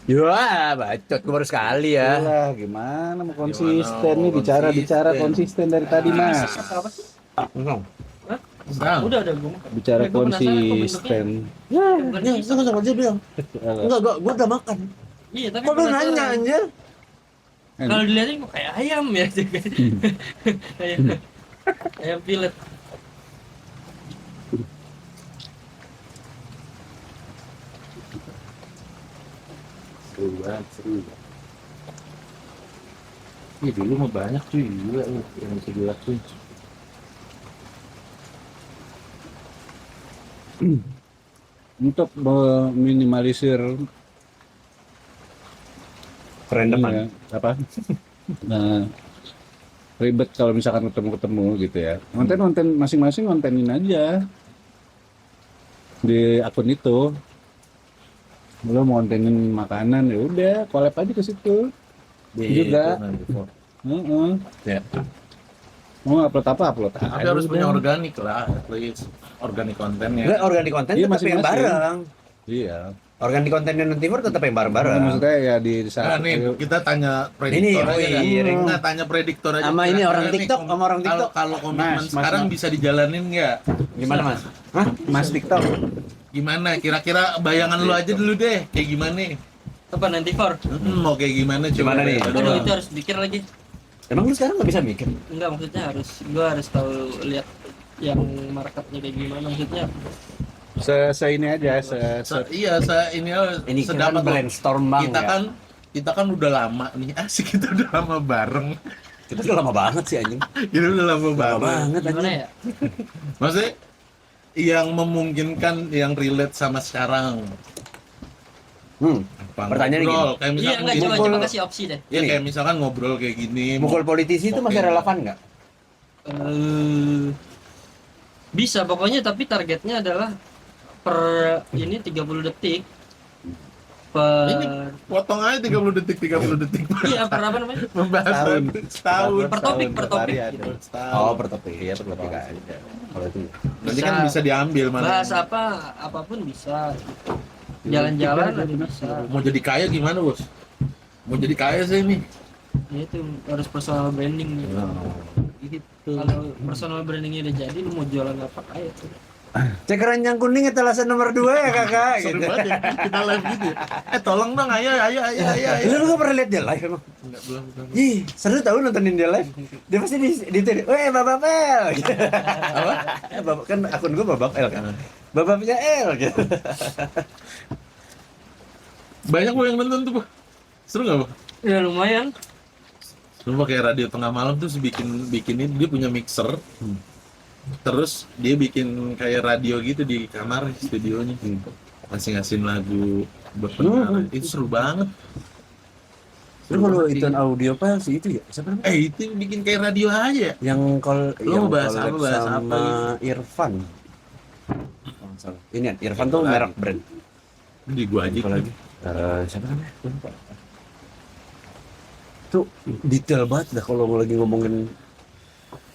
Ya, bacot gua baru sekali ya. Iyalah, gimana mau konsisten Gimana nih mau bicara konsisten? konsisten dari tadi, Mas. Apa sih? Enggak. Sedang. Udah gua makan. Bicara Gua penasaran kok konsisten. Ya, sama aja bilang. Enggak, gua udah makan. Iya, tapi Kok lu penasaran. nanya anjir? Kalau dilihatin kok kayak ayam ya. Ayam. Ayam pilet. Seru. Ih, dulu mah banyak cuy, gila lu yang bisa dilakuin. Untuk meminimalisir Kerendeman. ini ya, apa? Nah, ribet kalau misalkan ketemu gitu ya. Konten masing-masing kontenin aja di akun itu. Lo mau kontenin makanan ya udah, collab aja ke situ. Juga. Heeh. Ya. Mau upload apa upload. Tapi harus punya organik lah, at least organik kontennya. Enggak, organik konten Iya, tetap yang masing-masing. bareng. Iya. Organik kontennya nanti tetap yang bareng-bareng. Maksudnya ya di Nah, saat nih kita tanya prediktor Ini, aja kan. Ring. Nggak, tanya prediktor aja. Sama ini Kira-kira orang nih TikTok, sama orang TikTok. Kalau komitmen Mas, sekarang Mas. bisa dijalanin nggak? Gimana, Mas? Hah? Mas TikTok. Gimana? Kira-kira bayangan lu aja dulu deh, kayak gimana? Apa 94? Mau kayak gimana? Coba Gimana nih? Aduh, Aduh, itu harus pikir lagi. Emang lu sekarang nggak bisa mikir? Enggak, maksudnya gua harus tahu lihat yang marketnya kayak gimana, maksudnya Ini aja Iya, ini Ini kan sedapat brainstorm bang kita ya. kita kan udah lama nih, asik kita udah lama bareng. Kita udah lama banget sih anjing. Kita udah lama Lama bareng. banget gimana anjing. ya? Maksudnya yang memungkinkan yang relate sama sekarang. Apa, Pertanyaannya ngobrol, kayak Iya, misalkan enggak, gini, coba mukul- kasih opsi deh. ya kayak misalkan ngobrol kayak gini. Mukul politisi itu masih Oke. relevan nggak? Bisa pokoknya, tapi targetnya adalah per ini 30 detik. Potong aja 30 detik. iya apa namanya? Membahas Setahun. setahun. Per topik, per topik. Varian. Gitu. Oh, per topik. Iya, per topik aja. Kalau itu. Nanti kan bisa diambil mana. Bahas apapun bisa. Jalan-jalan aja bisa. Mau jadi kaya gimana, Bos? Mau jadi kaya sih nih. Ya itu harus personal branding nih. Gitu. Kalau personal brandingnya udah jadi, lu mau jualan apa kaya tuh. Cek keranjang kuning etalasan nomor 2 ya kakak. Seru Gitu. banget ya, kita live gitu ya. Tolong dong, ayo. Lu gak pernah lihat dia live emang? Enggak, belum. Ih, seru tau nontonin dia live. Dia pasti di weh Bapak Pel. Gitu. Apa? Bapak kan akun gua Bapak L kan. Bapaknya L gitu. Banyak gua yang nonton tuh, Bu. Seru nggak, Bu? Ya lumayan. Lu pakai radio tengah malam tuh bikinin dia punya mixer. Terus dia bikin kayak radio gitu di kamar studionya. Ngasih lagu berpengaruh. Itu seru banget. Lu kalau itu audio apa sih itu ya? Siapa namanya? Itu bikin kayak radio aja ya. Yang yang bahas collab apa sama Irfan. Oh, salah. Ini kan Irfan tuh merek brand. Di gua aja. Apa lagi? Siapa namanya? Gua lupa. Tuh detail banget dah kalau lagi ngomongin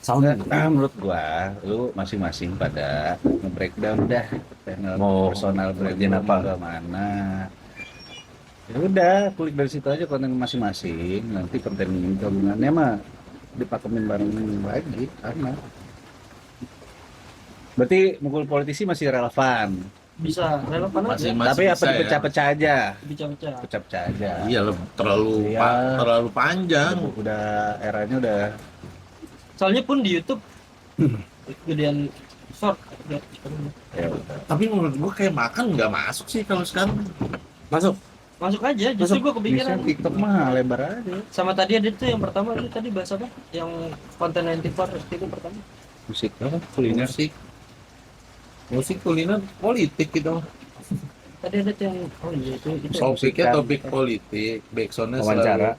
sound. Menurut gua, lu masing-masing pada nge-breakdown dah channel Mau personal branding ngerjain apa? ke mana. Ya udah, klik dari situ aja konten masing-masing. Nanti konten gabungannya mah dipakemin bareng lagi karena berarti mukul politisi masih relevan. Bisa relevan aja. Masih Tapi apa bisa ya. dipecah-pecah aja. Pecah-pecah. Pecah-pecah aja. Iya, terlalu Iya. terlalu panjang. Udah eranya udah Soalnya pun di YouTube gedean short. ya udah. Tapi menurut gua kayak makan nggak masuk sih kalau sekarang. Masuk. Masuk aja, justru gua Bisa kepikiran. TikTok mah lebar aja. Sama tadi ada tuh yang pertama itu tadi bahas apa? Yang konten 94 itu pertama. Musik apa? Kuliner. Musik kuliner politik gitu. Tadi ada tuh yang iya itu Topiknya topik politik, backsoundnya Wawancara.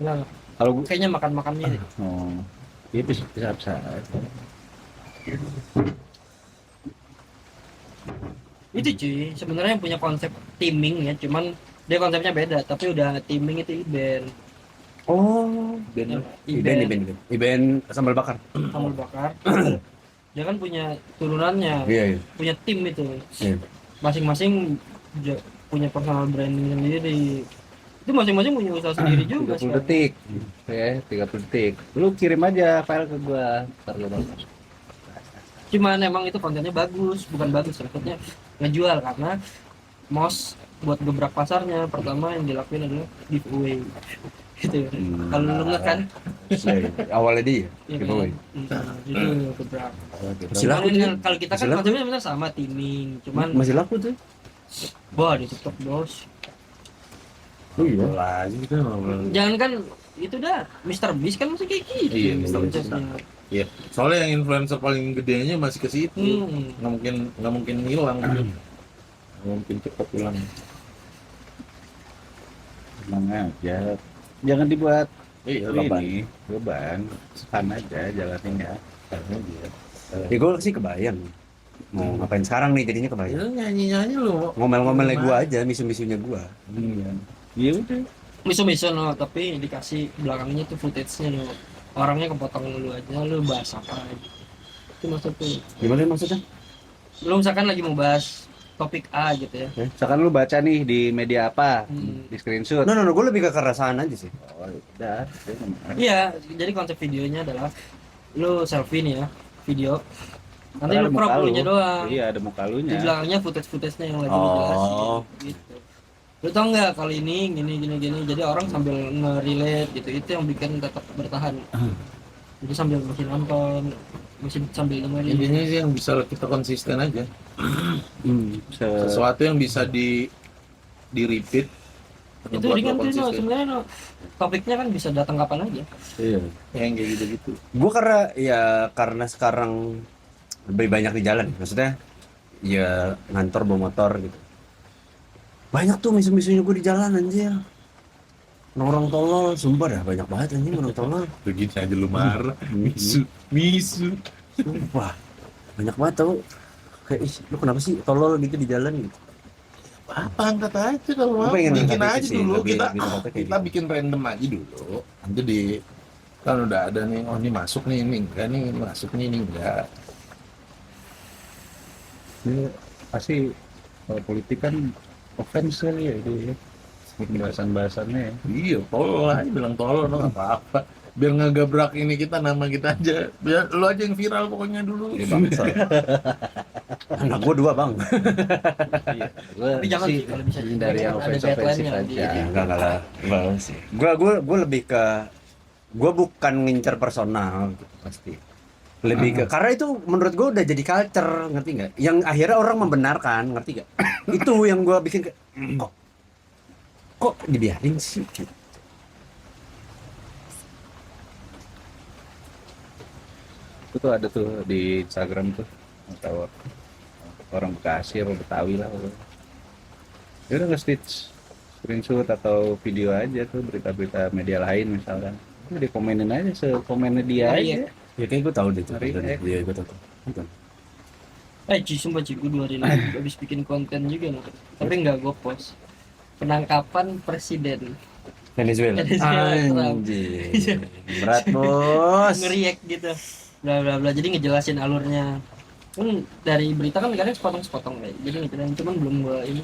Nah, Kalau gua kayaknya makan-makannya oh, itu bisa. itu cuy sebenarnya yang punya konsep teaming ya, cuman dia konsepnya beda tapi udah teaming itu Iben. Oh, Iben Iben sambal bakar. sambal bakar. Dia kan punya turunannya, Iya. punya tim itu. Iya. Masing-masing punya personal branding sendiri. Itu masing-masing punya usaha sendiri juga. 30 detik. Ya, 30 detik. Lu kirim aja file ke gua. Ntar gua balas. Cuman emang itu kontennya bagus, bukan bagus maksudnya ngejual karena MOS buat gebrak pasarnya pertama yang dilakuin adalah giveaway. Gitu. Kalau lu nggak kan Awalnya dia. ya Giveaway. kan? Itu gebrak. Masih laku Cuman tuh. kalau kita kan Masih laku. konsepnya sebenarnya sama teaming, cuman Masih laku tuh. wah di TikTok bos. Oh iya. Lagi kita Jangan kan itu dah Mr. Beast kan masih kayak gitu. Iya, Mr. Beast. Konsepnya. Iya. Soalnya yang influencer paling gedenya masih ke situ. Nggak mungkin hilang. Nggak mungkin cepat hilang. Tenang aja. Jangan dibuat Iya, beban. Fun aja jalanin ya. Fun aja. Ya gue sih kebayang. Mau ngapain sekarang nih jadinya kebayang. Ya nyanyi lu. Ngomel-ngomelnya gue aja, misu-misunya gue. Iya. Ya udah. Miso-miso no, tapi dikasih belakangnya tuh footage-nya no. Orangnya kepotong dulu aja, lu bahas apa aja. Itu maksudnya. Gimana maksudnya? Lu misalkan lagi mau bahas topik A gitu ya. Misalkan lu baca nih di media apa? Di screenshot. No, gue lebih ke keresahan aja sih. Oh, udah. Iya, jadi konsep videonya adalah lu selfie nih ya, video. Nanti Ada lu muka crop lu. dulunya doang. Iya, ada muka Di lunya. belakangnya footage-nya yang lagi Oh. dijelasin gitu. Lu tau nggak kali ini gini jadi orang sambil nge-relate gitu, itu yang bikin tetap bertahan. Jadi sambil masih nonton, masih sambil dengerin. Intinya sih yang bisa kita konsisten aja. Se- Sesuatu yang bisa di repeat. Itu ngebuat ringan lo tuh no, konsisten. sebenarnya no. Topiknya kan bisa datang kapan aja. Iya. Yang kayak gitu-gitu. Gue karena sekarang lebih banyak di jalan, maksudnya ya ngantor bawa motor gitu. Banyak tuh misu-misunya gue di jalan anjir. Nongkrong tolol, sumpah dah banyak banget anjing nongkrong tolol. Begini aja lu marah. Misu. Sumpah. Banyak banget tau. Kayak ih, lu kenapa sih tolol gitu di jalan gitu. apa angkat aja kalau mau, Gua pengen bikin angkat aja itu sih, dulu lebih kita tepatnya kayak kita gitu. bikin random aja dulu, nanti di kan udah ada nih, oh ini masuk nih, ini enggak nih, ini masuk nih, ini enggak. Ini pasti kalau politik kan offense kali ya itu ya. Bahasan-bahasannya ya. Iya, tolol aja, bilang tolol, no, nggak apa-apa. Biar ngegabrak ini kita, nama kita aja. Biar lu aja yang viral pokoknya dulu. Iya bangsa. Anak gua 2 bang. Iya. Gua Tapi jangan sih sih kalau bisa hindari yang ada offensive deadline-nya aja. nanti. Ya enggak lah. Bagus sih. Gua lebih ke gua bukan ngincer personal gitu, pasti. Lebih ke karena itu menurut gua udah jadi culture, ngerti nggak? Yang akhirnya orang membenarkan, ngerti nggak? Itu yang gua bikin kok dibiarin sih? Itu tuh ada tuh di Instagram tuh atau orang Bekasi atau Betawi lah. Dia udah nge-stitch screenshot atau video aja tuh berita-berita media lain misalkan. Itu dikomenin aja sekomennya dia Oh, aja. iya. Ya kayak gua tahu deh tuh. Hari ini. Iya gua tahu. Cuy, sumpah cuy, gue 2 hari lalu habis bikin konten juga loh. Tapi nggak gue post. Penangkapan presiden Venezuela. Venezuela, Trump. Anjir. Berat, Bos. Nge-react gitu. Bla bla bla. Jadi ngejelasin alurnya. Kan dari berita kan kadang sepotong-sepotong kayak. Jadi ngejelasin, cuman belum gue ini.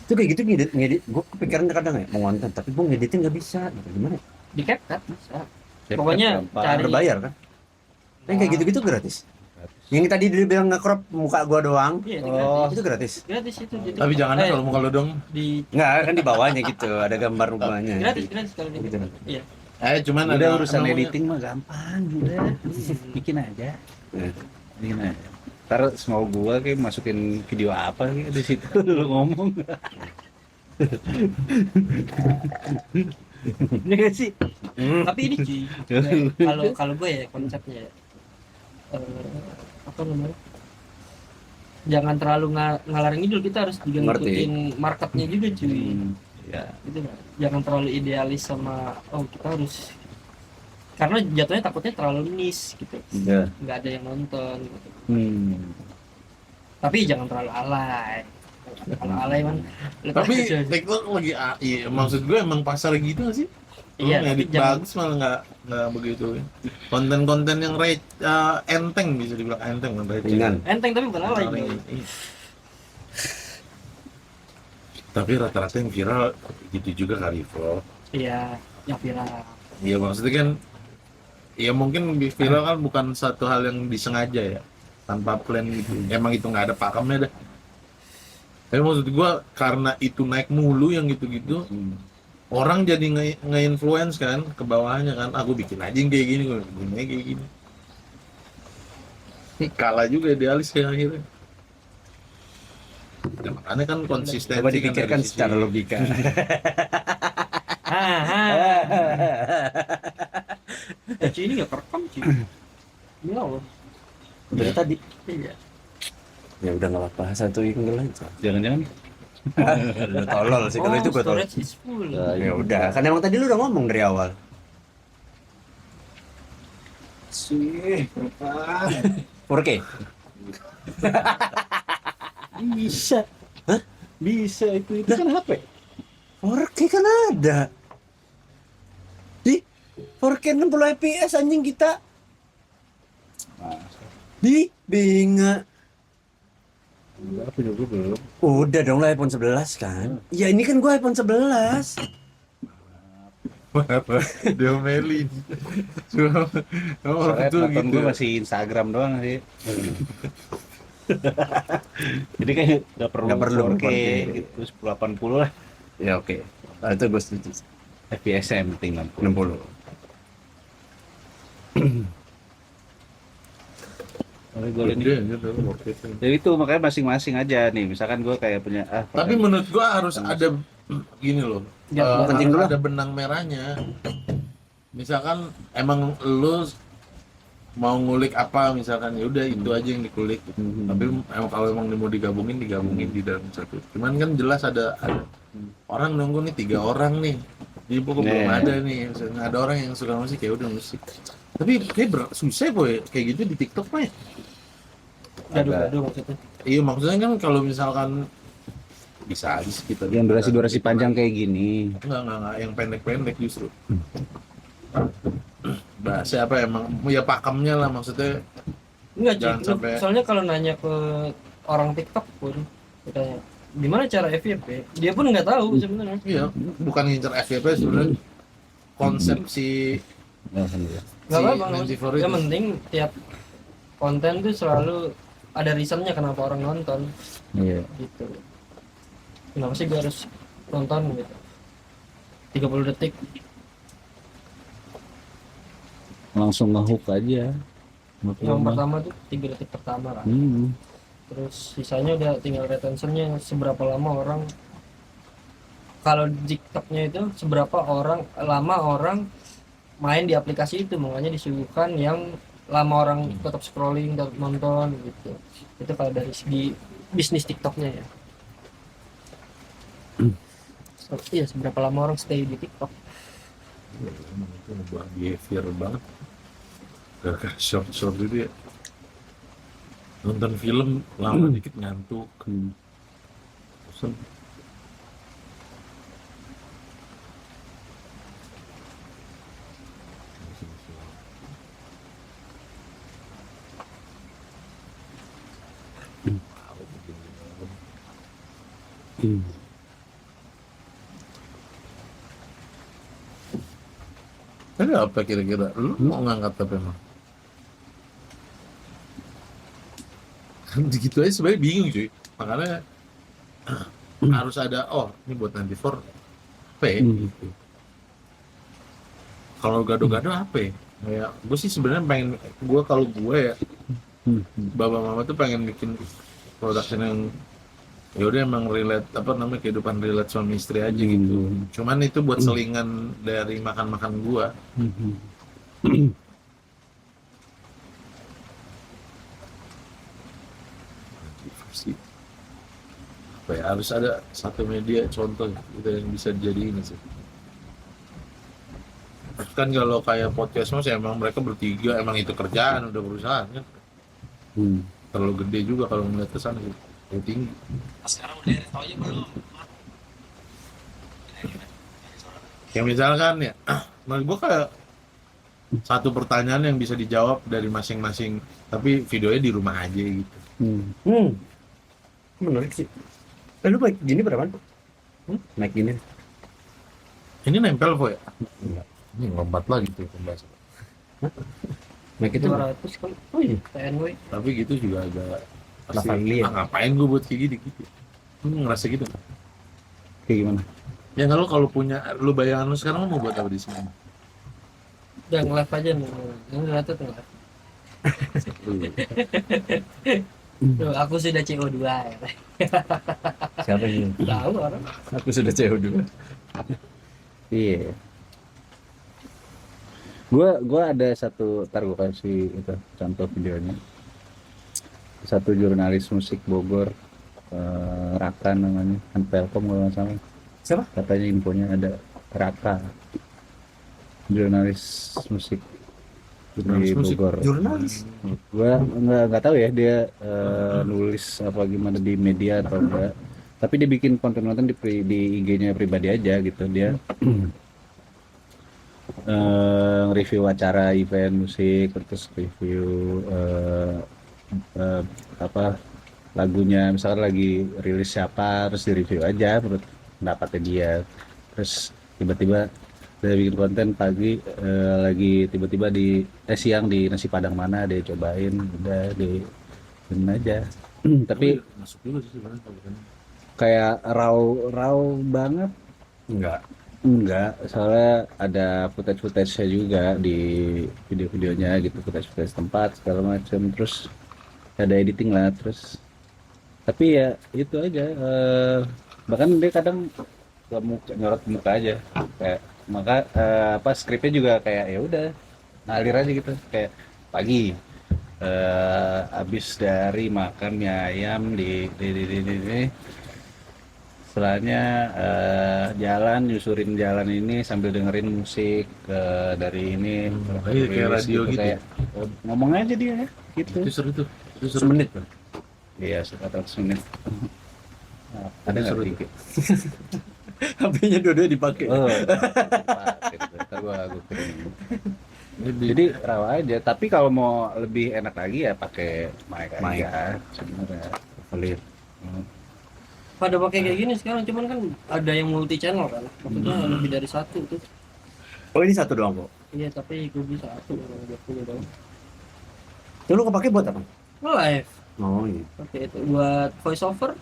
Itu kayak gitu ngedit. Gue kepikiran kadang ya mau ngonten, tapi gue ngeditnya nggak bisa. Gitu. Gimana? Di CapCut bisa. CapCut Pokoknya gampang. cari. Berbayar kan? Yang kayak gitu-gitu gratis. Yang tadi dia bilang nge-crop muka gua doang. Iya, itu Oh. Itu gratis. gratis itu. Jadi, Tapi jangan kalau mau kalau dong. di Enggak, kan di bawahnya gitu, ada gambar rumahnya. gratis kalau di Gitu. Iya. Cuman Udah ada urusan namanya- editing mah gampang, udah bikin aja. Ya. Bikin aja. Ntar semau gua kayak masukin video apa kayak di situ lu ngomong. Ini gak sih? Tapi ini cuy. Kalau gue ya konsepnya apa namanya? Jangan terlalu ngalor ngidul, kita harus juga Ngerti. ngikutin marketnya juga cuy. Ya, Gitu kan. Jangan terlalu idealis sama kita harus, karena jatuhnya takutnya terlalu niche gitu. Ya. Nggak ada yang nonton gitu. Tapi jangan terlalu alay. Kalau alay man. Tapi TikTok lagi iya, maksud gue emang pasar gitu gak sih? Iya, Lu ngedit tapi jangan- bagus malah nggak begitu. Konten-konten yang enteng, bisa dibilang enteng kan, receh. Ringan. enteng tapi bukan alay. Iya. Bro. Tapi rata-rata yang viral gitu juga kali, Bro. Iya, yang viral. Iya, maksudnya kan ya mungkin viral kan bukan satu hal yang disengaja ya, tanpa plan gitu. Emang itu nggak ada pakemnya dah. Tapi maksud gua karena itu naik mulu yang gitu-gitu, orang jadi nge-influence kan ke bawahnya kan, aku bikin aja yang kayak gini, gue bikin aja kayak gini. Ini kalah juga idealis kayak akhirnya. Ya, makanya kan konsistensi Coba dipikirkan dari sisi- secara logika. Cuy ini nggak kerekam cuy. Ini loh. Dari tadi. Iya. Ya udah nggak apa-apa, satu single aja. jangan-jangan Udah tolol sih kalau itu gua tolol. storage is full. Ya udah, kan emang tadi lu udah ngomong dari awal. sih 4K. bisa. Hah? Bisa itu kan HP. 4K kan ada. Di 4K 60 fps anjing kita. Di binga. Aku juga belum. Udah dong lah iPhone 11 kan. Ya ini kan gua iPhone 11. diomelin. Cuma orang Soalnya itu nonton gitu. gue masih Instagram doang sih. Jadi kayak nggak perlu Nggak perlu 4K, 4K. gitu, 1080 lah. Ya oke. Itu gue setuju. FPS yang penting 60. Gede, gitu, worth it. Jadi itu makanya masing-masing aja nih. Misalkan gue kayak punya Tapi menurut gua harus ada gini loh. Ya, penting harus dulu. ada benang merahnya. Misalkan emang lu mau ngulik apa, misalkan ya udah itu aja yang dikulik. Tapi emang kalau emang mau digabungin di dalam satu. Cuman kan jelas ada orang nunggu nih 3 orang nih. Jadi pokoknya belum Nah. ada nih. Misalnya ada orang yang suka musik, ya udah musik. Tapi kayak susah boy kayak gitu di TikTok mah. Ya. Gaduh-gaduh maksudnya. Iya maksudnya kan kalau misalkan bisa aja sih kita. yang durasi panjang kayak gini. Enggak, yang pendek-pendek justru. Bahasa apa emang ya pakemnya lah maksudnya. Enggak Jangan cuy, sampai- soalnya kalau nanya ke orang TikTok pun katanya gimana cara FYP, dia pun nggak tahu sebenarnya. Iya, bukan ngincer FYP sebenarnya konsep si Alhamdulillah. Nggak si apa-apa, Nancy for yang itu. penting tiap konten tuh selalu ada reasonnya kenapa orang nonton Iya. gitu. Kenapa sih gue harus nonton gitu? 30 detik. Langsung ngehook aja. Yang pertama tuh 3 detik pertama kan. Terus sisanya udah tinggal retentionnya seberapa lama orang, kalau di TikToknya itu seberapa lama orang main di aplikasi itu, makanya disuguhkan yang lama orang tetap scrolling dan nonton gitu. Itu kalau dari segi bisnis TikToknya ya. So, iya seberapa lama orang stay di TikTok. Ya, emang itu ngubah behavior banget. Gara-gara short itu ya. Nonton film lama dikit ngantuk. Bosen. Tapi apa kira-kira? Lu mau ngangkat apa emang? Gitu aja sebenarnya bingung cuy. Makanya harus ada, ini buat nanti for apa ya? Gitu. Kalau gado-gado apa ya? Kayak gue sih sebenarnya pengen, kalau gue ya bapak mama tuh pengen bikin production yang ya udah emang relate kehidupan relate suami istri aja gitu. Cuman itu buat selingan dari makan-makan gua. Apa ya, harus ada satu media contoh gitu yang bisa dijadiin sih. Kan kalau kayak podcast mas emang mereka bertiga emang itu kerjaan udah perusahaan kan. Terlalu gede juga kalau ngeliat ke sana gitu. Yang tinggi. Sekarang udah tahu aja belum? Kayak misalkan ya, menurut gua kayak satu pertanyaan yang bisa dijawab dari masing-masing, tapi videonya di rumah aja gitu. Menarik sih. Lu mic gini berapaan? Mic gini. Ini nempel kok ya? Enggak. Ini lompat lagi tuh pembahasan. Mic itu 200 kan. Oh iya, TNW. Tapi gitu juga agak pasti, 8 ya? ngapain gue buat kayak gini gitu. Lu ngerasa gitu kan? Kayak gimana? Ya kalau punya, lu bayangan lu sekarang lu mau buat apa di sini? Udah nge-live aja nih. Ini lihat tuh nge-live. Tuh, aku sudah CO2 ya. siapa ini? Tahu orang. Aku sudah CO2. Iya. Gua ada satu, ntar gua kasih itu contoh videonya. Satu jurnalis musik Bogor, Raka namanya, kan Telkom kalau nggak salah. Siapa? Katanya infonya ada Raka, jurnalis musik Jurnalis di musik? Bogor. Jurnalis. Gua nggak tahu ya dia nulis apa gimana di media atau enggak. Tapi dia bikin konten-konten di IG-nya pribadi aja gitu. Dia review acara event musik, terus review apa lagunya, misalkan lagi rilis siapa, terus di review aja menurut pendapatnya dia. Terus tiba-tiba dia bikin konten pagi, lagi tiba-tiba di siang di nasi padang mana dia cobain, udah di aja. Tapi masuk dulu sih sebenarnya kalau kan. kayak raw banget enggak, soalnya ada footage-nya juga di video-videonya gitu, footage tempat segala macam, terus ada editing lah, terus tapi ya itu aja, bahkan dia kadang gak nyorot muka aja kayak maka apa skripnya juga kayak ya udah ngalir aja gitu, kayak pagi habis dari makan mie ayam di setelahnya jalan nyusurin jalan ini sambil dengerin musik dari ini Kayak radio gitu. kayak ngomong aja dia ya gitu. Itu seru tuh. Itu seru. Semenit bro. Iya, 100 menit. Nah, ada nggak Seru. tiga? HP-nya dua-dua dipakai. Oh, ntar gua kirim. Jadi rawa aja. Tapi kalau mau lebih enak lagi ya pakai mic Mic. aja sebenarnya. Valid. Pada pakai kayak gini sekarang, cuman kan ada yang multi channel kan, maksudnya lebih dari satu tuh. Oh ini satu doang kok. Iya, tapi gue bisa satu, gue punya dong. Itu lu kepake buat apa? Live, Oh iya. pakai itu buat voice over.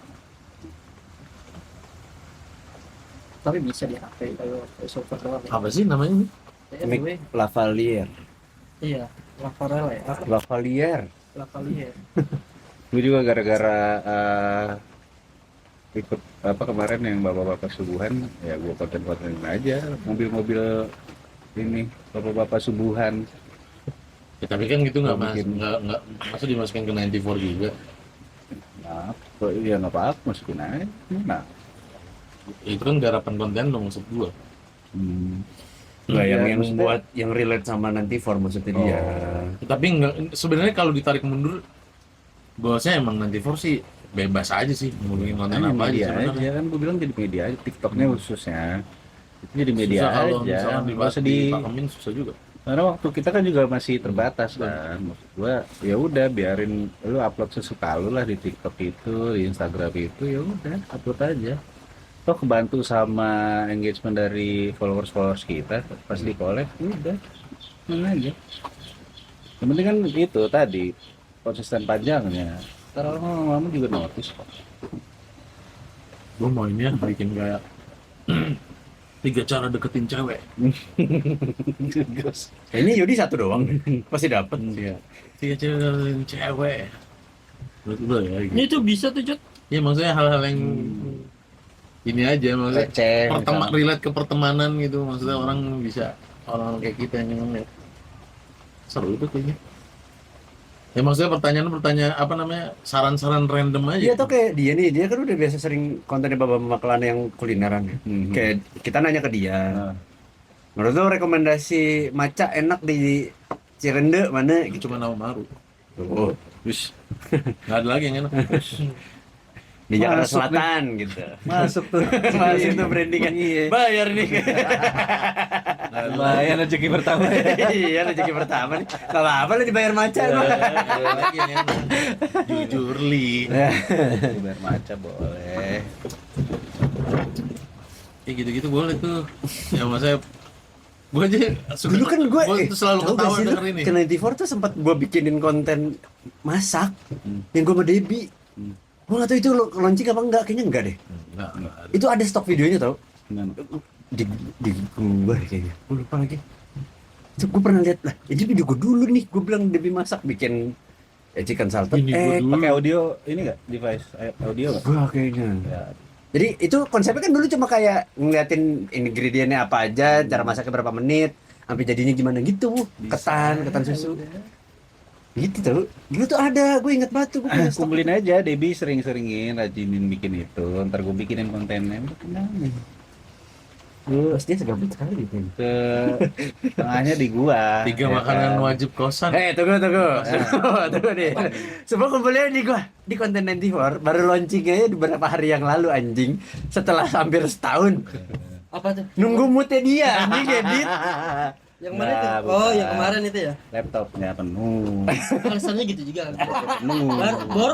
Tapi bisa di HP kalau voice over doang. Apa sih namanya ini? Anyway, Mic lavalier. iya, Lavarel ya, Lavalier. Lavalier. Gue juga gara-gara ikut apa kemarin yang bapak-bapak subuhan, ya gue konten-konten aja mobil-mobil ini bapak-bapak subuhan. Ya, tapi kan gitu nggak mas, Bikin. nggak masa dimasukin ke 94 juga. Nah, iya nggak apa-apa masukin aja. Nah, Itu kan garapan konten dong maksud gua. Nah, Iya, yang maksudnya- buat yang relate sama nanti maksudnya dia. Tapi nggak, sebenarnya kalau ditarik mundur, goalsnya emang 94 sih bebas aja sih mau bikin konten Hanya apa media aja sebenarnya. aja kan gue bilang jadi media aja, TikToknya khususnya itu jadi media Susah kalau aja. misalkan Nggak usah di dipakemin susah juga. karena waktu kita kan juga masih terbatas kan. Maksud gua ya udah biarin lu upload sesuka lu lah di TikTok itu, di Instagram itu, ya udah upload aja. Toh kebantu sama engagement dari followers kita pas di collab, udah mana aja. Yang penting kan itu tadi konsisten panjangnya. Ntar lama-lama juga notice kok. Gua mau ini ya bikin kayak 3 cara deketin cewek. Ini Yudi satu doang. Pasti dapet. Iya. 3 cara deketin cewek. Menurut gua ya gitu. Ini tuh bisa tuh, Jot. Ya maksudnya hal-hal yang ini aja maksudnya Receh, relate ke pertemanan gitu, maksudnya orang bisa, orang kayak kita yang ngeliat seru itu kayaknya. Ya maksudnya pertanyaan apa namanya, saran-saran random aja. Iya tuh kayak dia nih, dia kan udah biasa sering kontennya Bapak Makelana yang kulineran ya. Kayak kita nanya ke dia. Nah. Menurut lo rekomendasi maca enak di Cirende mana? Itu cuma nama baru. Oh, Wis. Nggak ada lagi yang enak. di Jakarta Masuk Selatan gitu. Masuk tuh. Masuk tuh brandingan. Iya. Bayar nih. Lumayan rezeki pertama. Iya rezeki pertama nih. Gak apa-apa lah dibayar maca. Nggak ada lagi yang enak. Jujur li. Biar maca boleh. Kayak gitu-gitu boleh tuh. Ya maksudnya gue aja suka, Dulu kan gue tuh selalu tahu ketawa gak sih lu, denger ini. ke 94 tuh sempat gue bikinin konten masak yang gue sama Debbie. Gue gak tau itu launching apa enggak, kayaknya enggak deh. Enggak ada. Itu ada stok videonya tau Gimana? di gue kayaknya, gue lupa lagi. Itu gue pernah lihat lah, ini video gue dulu nih, gue bilang Debbie masak bikin chicken salted Ini gua egg. dulu. Pakai audio ini enggak? Device audio enggak? Gue kayaknya. Ya. Jadi itu konsepnya kan dulu cuma kayak ngeliatin ingredientnya apa aja, cara masaknya berapa menit, sampai jadinya gimana gitu, ketan susu. Gitu tuh, dulu tuh ada, gue inget banget tuh, gue punya stok. Kumpulin aja, Debbie sering-seringin rajinin bikin itu. Ntar gue bikinin kontennya. Udah tenang. Terus dia segabut sekali gitu. Ke tengahnya di gua. 3 ya makanan kan? wajib kosan. Tunggu. Tunggu nih. Semua kumpulnya nih gua di konten 94 baru launching aja beberapa hari yang lalu anjing. Setelah hampir setahun. Apa tuh? Nunggu moodnya dia anjing edit. Yang mana Nah, tuh? Oh, bukan. yang kemarin itu ya. Laptopnya penuh. Alasannya gitu juga. Penuh.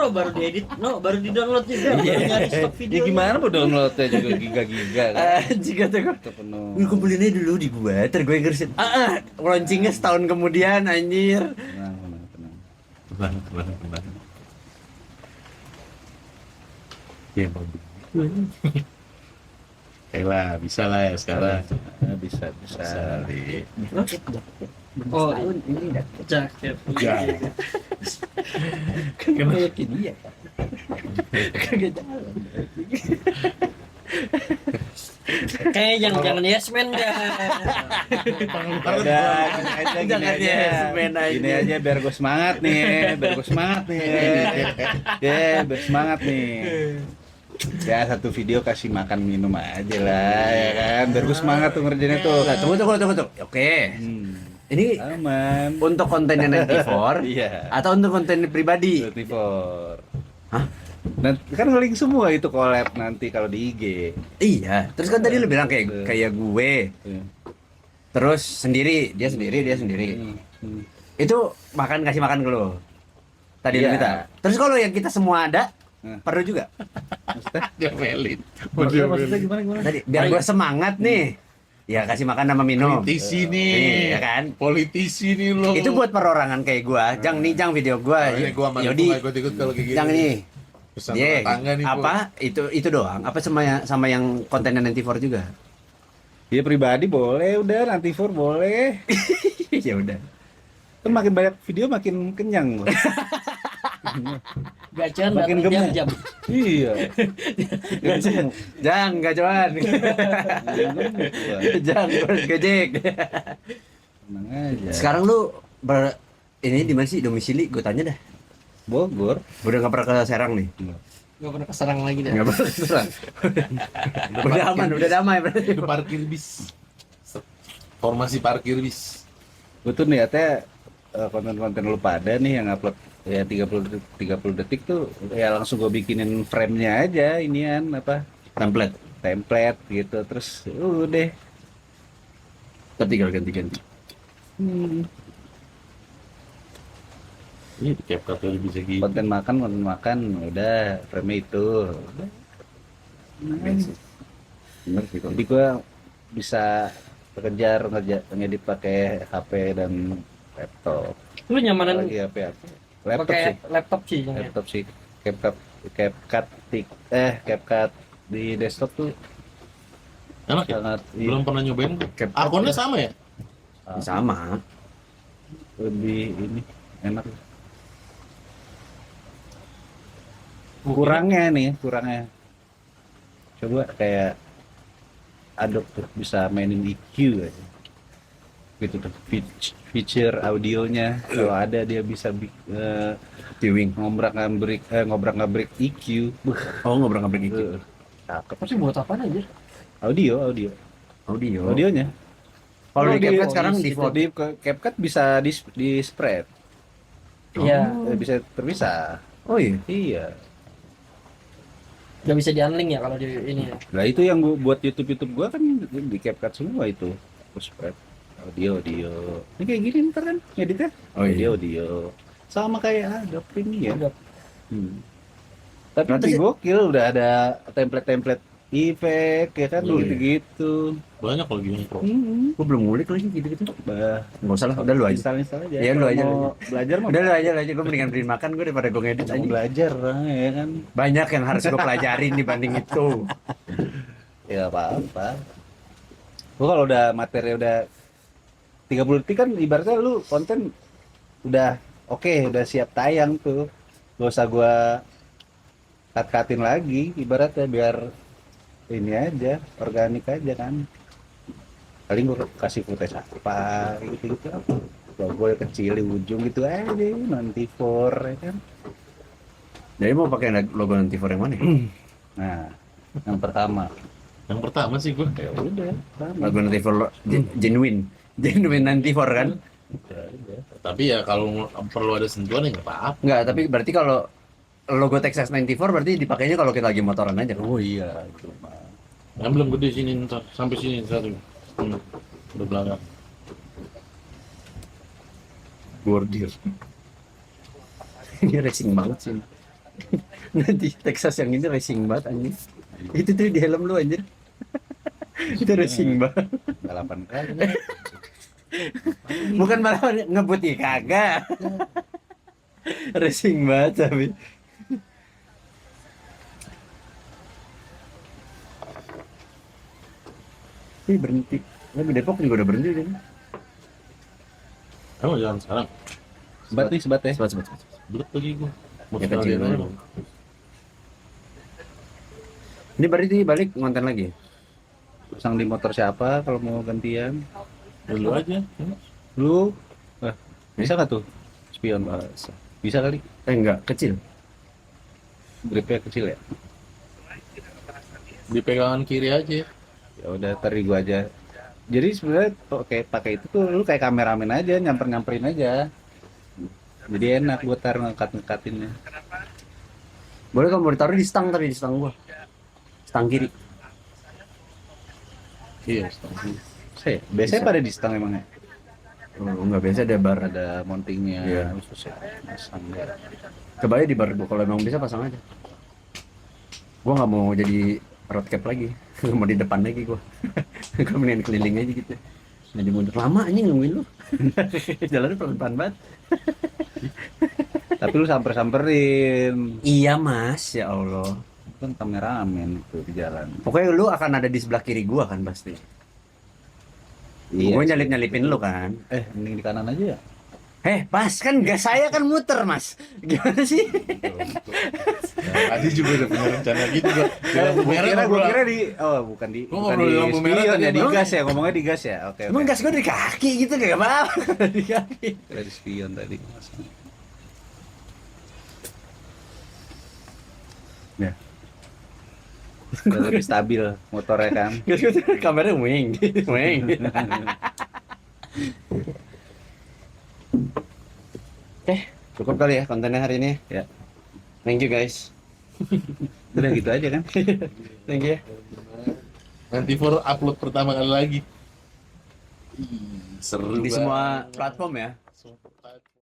Baru diedit, baru di-download juga, baru nyari stok video. Ya gimana mau downloadnya juga giga-giga kan? Anjing kata gua. Itu penuh. Gue kumpulin aja dulu di gua, ntar gue ngerusin. Launchingnya setahun kemudian anjir. Tenang. Tenang. Ya mau Oke lah, bisa lah ya sekarang. Bisa. Li. Oh, ini jaket. Ya. Kayak dia. Kagak jalan. Kayak jangan yes man dah. Udah, gini aja, gini Jangan aja. yes man aja. Gini aja biar gue semangat nih, Ya, biar semangat nih. Ya satu video kasih makan minum aja lah ya kan, biar gue semangat tuh ngerjainnya tuh. Nah, tunggu. Oke. Hmm. Ini Aman. untuk kontennya 94 Iya. atau untuk konten pribadi? 94. Hah? Nanti kan ngeling semua itu collab nanti kalau di IG. Iya. Terus kan tadi lu bilang kayak gue. Iya. Terus sendiri, dia sendiri. Hmm. Itu kasih makan ke lu. Tadi lu Iya. minta. Terus kalau yang kita semua ada, Hmm. perlu juga. Maksudnya? Dia melit. Maksudnya gimana? Tadi biar gue semangat nih. Ya kasih makan sama minum. Politisi nih. Iya kan? Politisi nih lo. Itu buat perorangan kayak gua. Jang nih, Jang video gua. Ini gua sama Yodi. ikut kalau kayak gitu. Jang nih. Pesan Ye, rumah tangga nih. apa? Itu doang. Apa sama yang kontennya 94 juga? Ya pribadi boleh, udah 94 boleh. Ya udah. Kan makin banyak video makin kenyang gua. Gacan Makin datang gemuk. jam. Iya. Jang, gacuan. Jang, gojek. Tenang aja. Sekarang lu ini di mana sih domisili? Gue tanya dah. Bogor. Udah nggak pernah ke Serang nih? Gak pernah keserang lagi dah. Nggak pernah ke Serang. Udah aman, udah damai berarti. Itu parkir bis. Formasi parkir bis. Gue tuh niatnya konten-konten lu pada nih yang upload ya 30 detik tuh ya langsung gue bikinin frame-nya aja inian apa template gitu terus udah Tapi tinggal ganti-ganti. Ini di CapCut udah bisa gitu. konten makan udah frame itu udah. Bener sih. Jadi gue bisa ngedit pakai HP dan laptop Lu nyamanan lagi HP laptop pakai sih laptop sih. Jang, ya? laptop sih CapCut di desktop tuh Enak ya? sangat Belum pernah nyobain. CapCut Akunnya ya? sama ya? Sama. lebih ini enak kurangnya coba kayak Adobe tuh bisa mainin EQ aja gitu tuh feature audionya kalau ada dia bisa Viewing. ngobrak-ngabrik EQ. Oh, ngobrol-ngobrol gitu. Cakep. Apa sih buat apa aja? Audio audionya Kalau di di- CapCut sekarang di- default. di CapCut bisa di spread. Iya. Bisa terpisah. Oh iya. Iya. Gak bisa di unlink ya kalau di ini ya. Nah itu yang gua buat YouTube gua kan di CapCut semua itu. Terus spread audio. Ini kayak gini ntar kan ngeditnya. Oh iya. Audio. Sama kayak Adobe Premiere. Adobe. Tapi Berarti lebih sih- gokil udah ada template efek ya kan Iya. gitu. Banyak kalau gini pro. Gua belum ngulik lagi gitu-gitu. Bah, Nggak usah lah, udah lu aja. install aja. Iya, lu Kalau aja, mau lu belajar mah Udah lu aja, gua mendingan beliin makan gua daripada gua ngedit mau aja. belajar ya kan. Banyak yang harus gua pelajarin dibanding itu. Ya apa-apa. Gua kalau udah materi udah 30 detik kan ibaratnya lu konten udah oke, udah siap tayang tuh. Gak usah gua cut-cutin lagi ibaratnya biar ini aja, organik aja kan. Paling gua kasih footage apa gitu-gitu apa. Kalau gua kecilin ujung gitu aja nanti for ya kan. Jadi mau pakai logo nanti for yang mana? ya? Nah, yang pertama Yang pertama sih gue. ya udah sama. Logo nanti for genuine nanti for kan? Tapi ya kalau perlu ada sentuhan ya nggak apa-apa. Enggak, tapi berarti kalau logo Texas 94 berarti dipakainya kalau kita lagi motoran aja. Oh iya itu mah. Yang belum gede sini ntar, sampai sini satu. Udah belakang. Bordir. Ini racing banget sih. Nanti Texas yang ini racing banget anjing. Itu tuh di helm lu anjir. Itu racing banget. Balapan kali. Bukan malah ngebut ya kagak. Racing banget tapi. Ih berhenti. Tapi Depok juga udah berhenti kan? Emang jalan sekarang. Sebat nih, sebat ya. Cepat. Belut lagi gue. Mau Ya, sekalian kecil aja. aja. Ini berarti balik ngonten lagi. Pasang di motor siapa kalau mau gantian? Dulu aja. Lu bisa nggak tuh? Spion bisa kali. Enggak, kecil. Gripnya kecil ya. Di pegangan kiri aja. Ya udah tadi gua aja Jadi sebenarnya pakai itu tuh lu kayak kameramen aja, nyamperin aja. Jadi enak buat taruh ngangkat-ngangkatinnya. Boleh kalau mau ditaruh di stang, tapi di stang gua. Stang kiri. Iya, setengah. Biasanya pada di stang emang ya. Oh, enggak biasa ada bar. Ada mountingnya Iya. khusus ya. Masang ya. Coba aja di bar gua, kalau emang bisa pasang aja. Gua nggak mau jadi road cap lagi. Nggak mau di depan lagi gua. Gua mendingan keliling aja gitu. Jadi mundur lama anjing nungguin lu. Jalannya pelan-pelan banget. Tapi lu samperin. Iya mas, ya Allah. Kan kameramen tuh di jalan. Pokoknya lu akan ada di sebelah kiri gua kan pasti. Gua nyalip-nyalipin lu kan. Mending di kanan aja ya. Pas kan gas saya kan muter mas. Gimana sih? Tadi juga udah punya rencana gitu gua. Di lampu merah Gua kira di bukan di Gua bukan ngobrol di di lampu merah spion tadi, ya, di Bang. gas ya, ngomongnya di gas ya. Oke. Emang gas gua di kaki gitu kayak apa? Di kaki. Kira di spion tadi. Ya. Udah lebih stabil motornya kan. Gas gua tuh kameranya wing, wing. Oke, cukup kali ya kontennya hari ini. Ya. Thank you guys. Udah gitu aja kan. Thank you. Nanti for upload pertama kali lagi. Ih, seru Di banget. semua platform ya. Semua platform.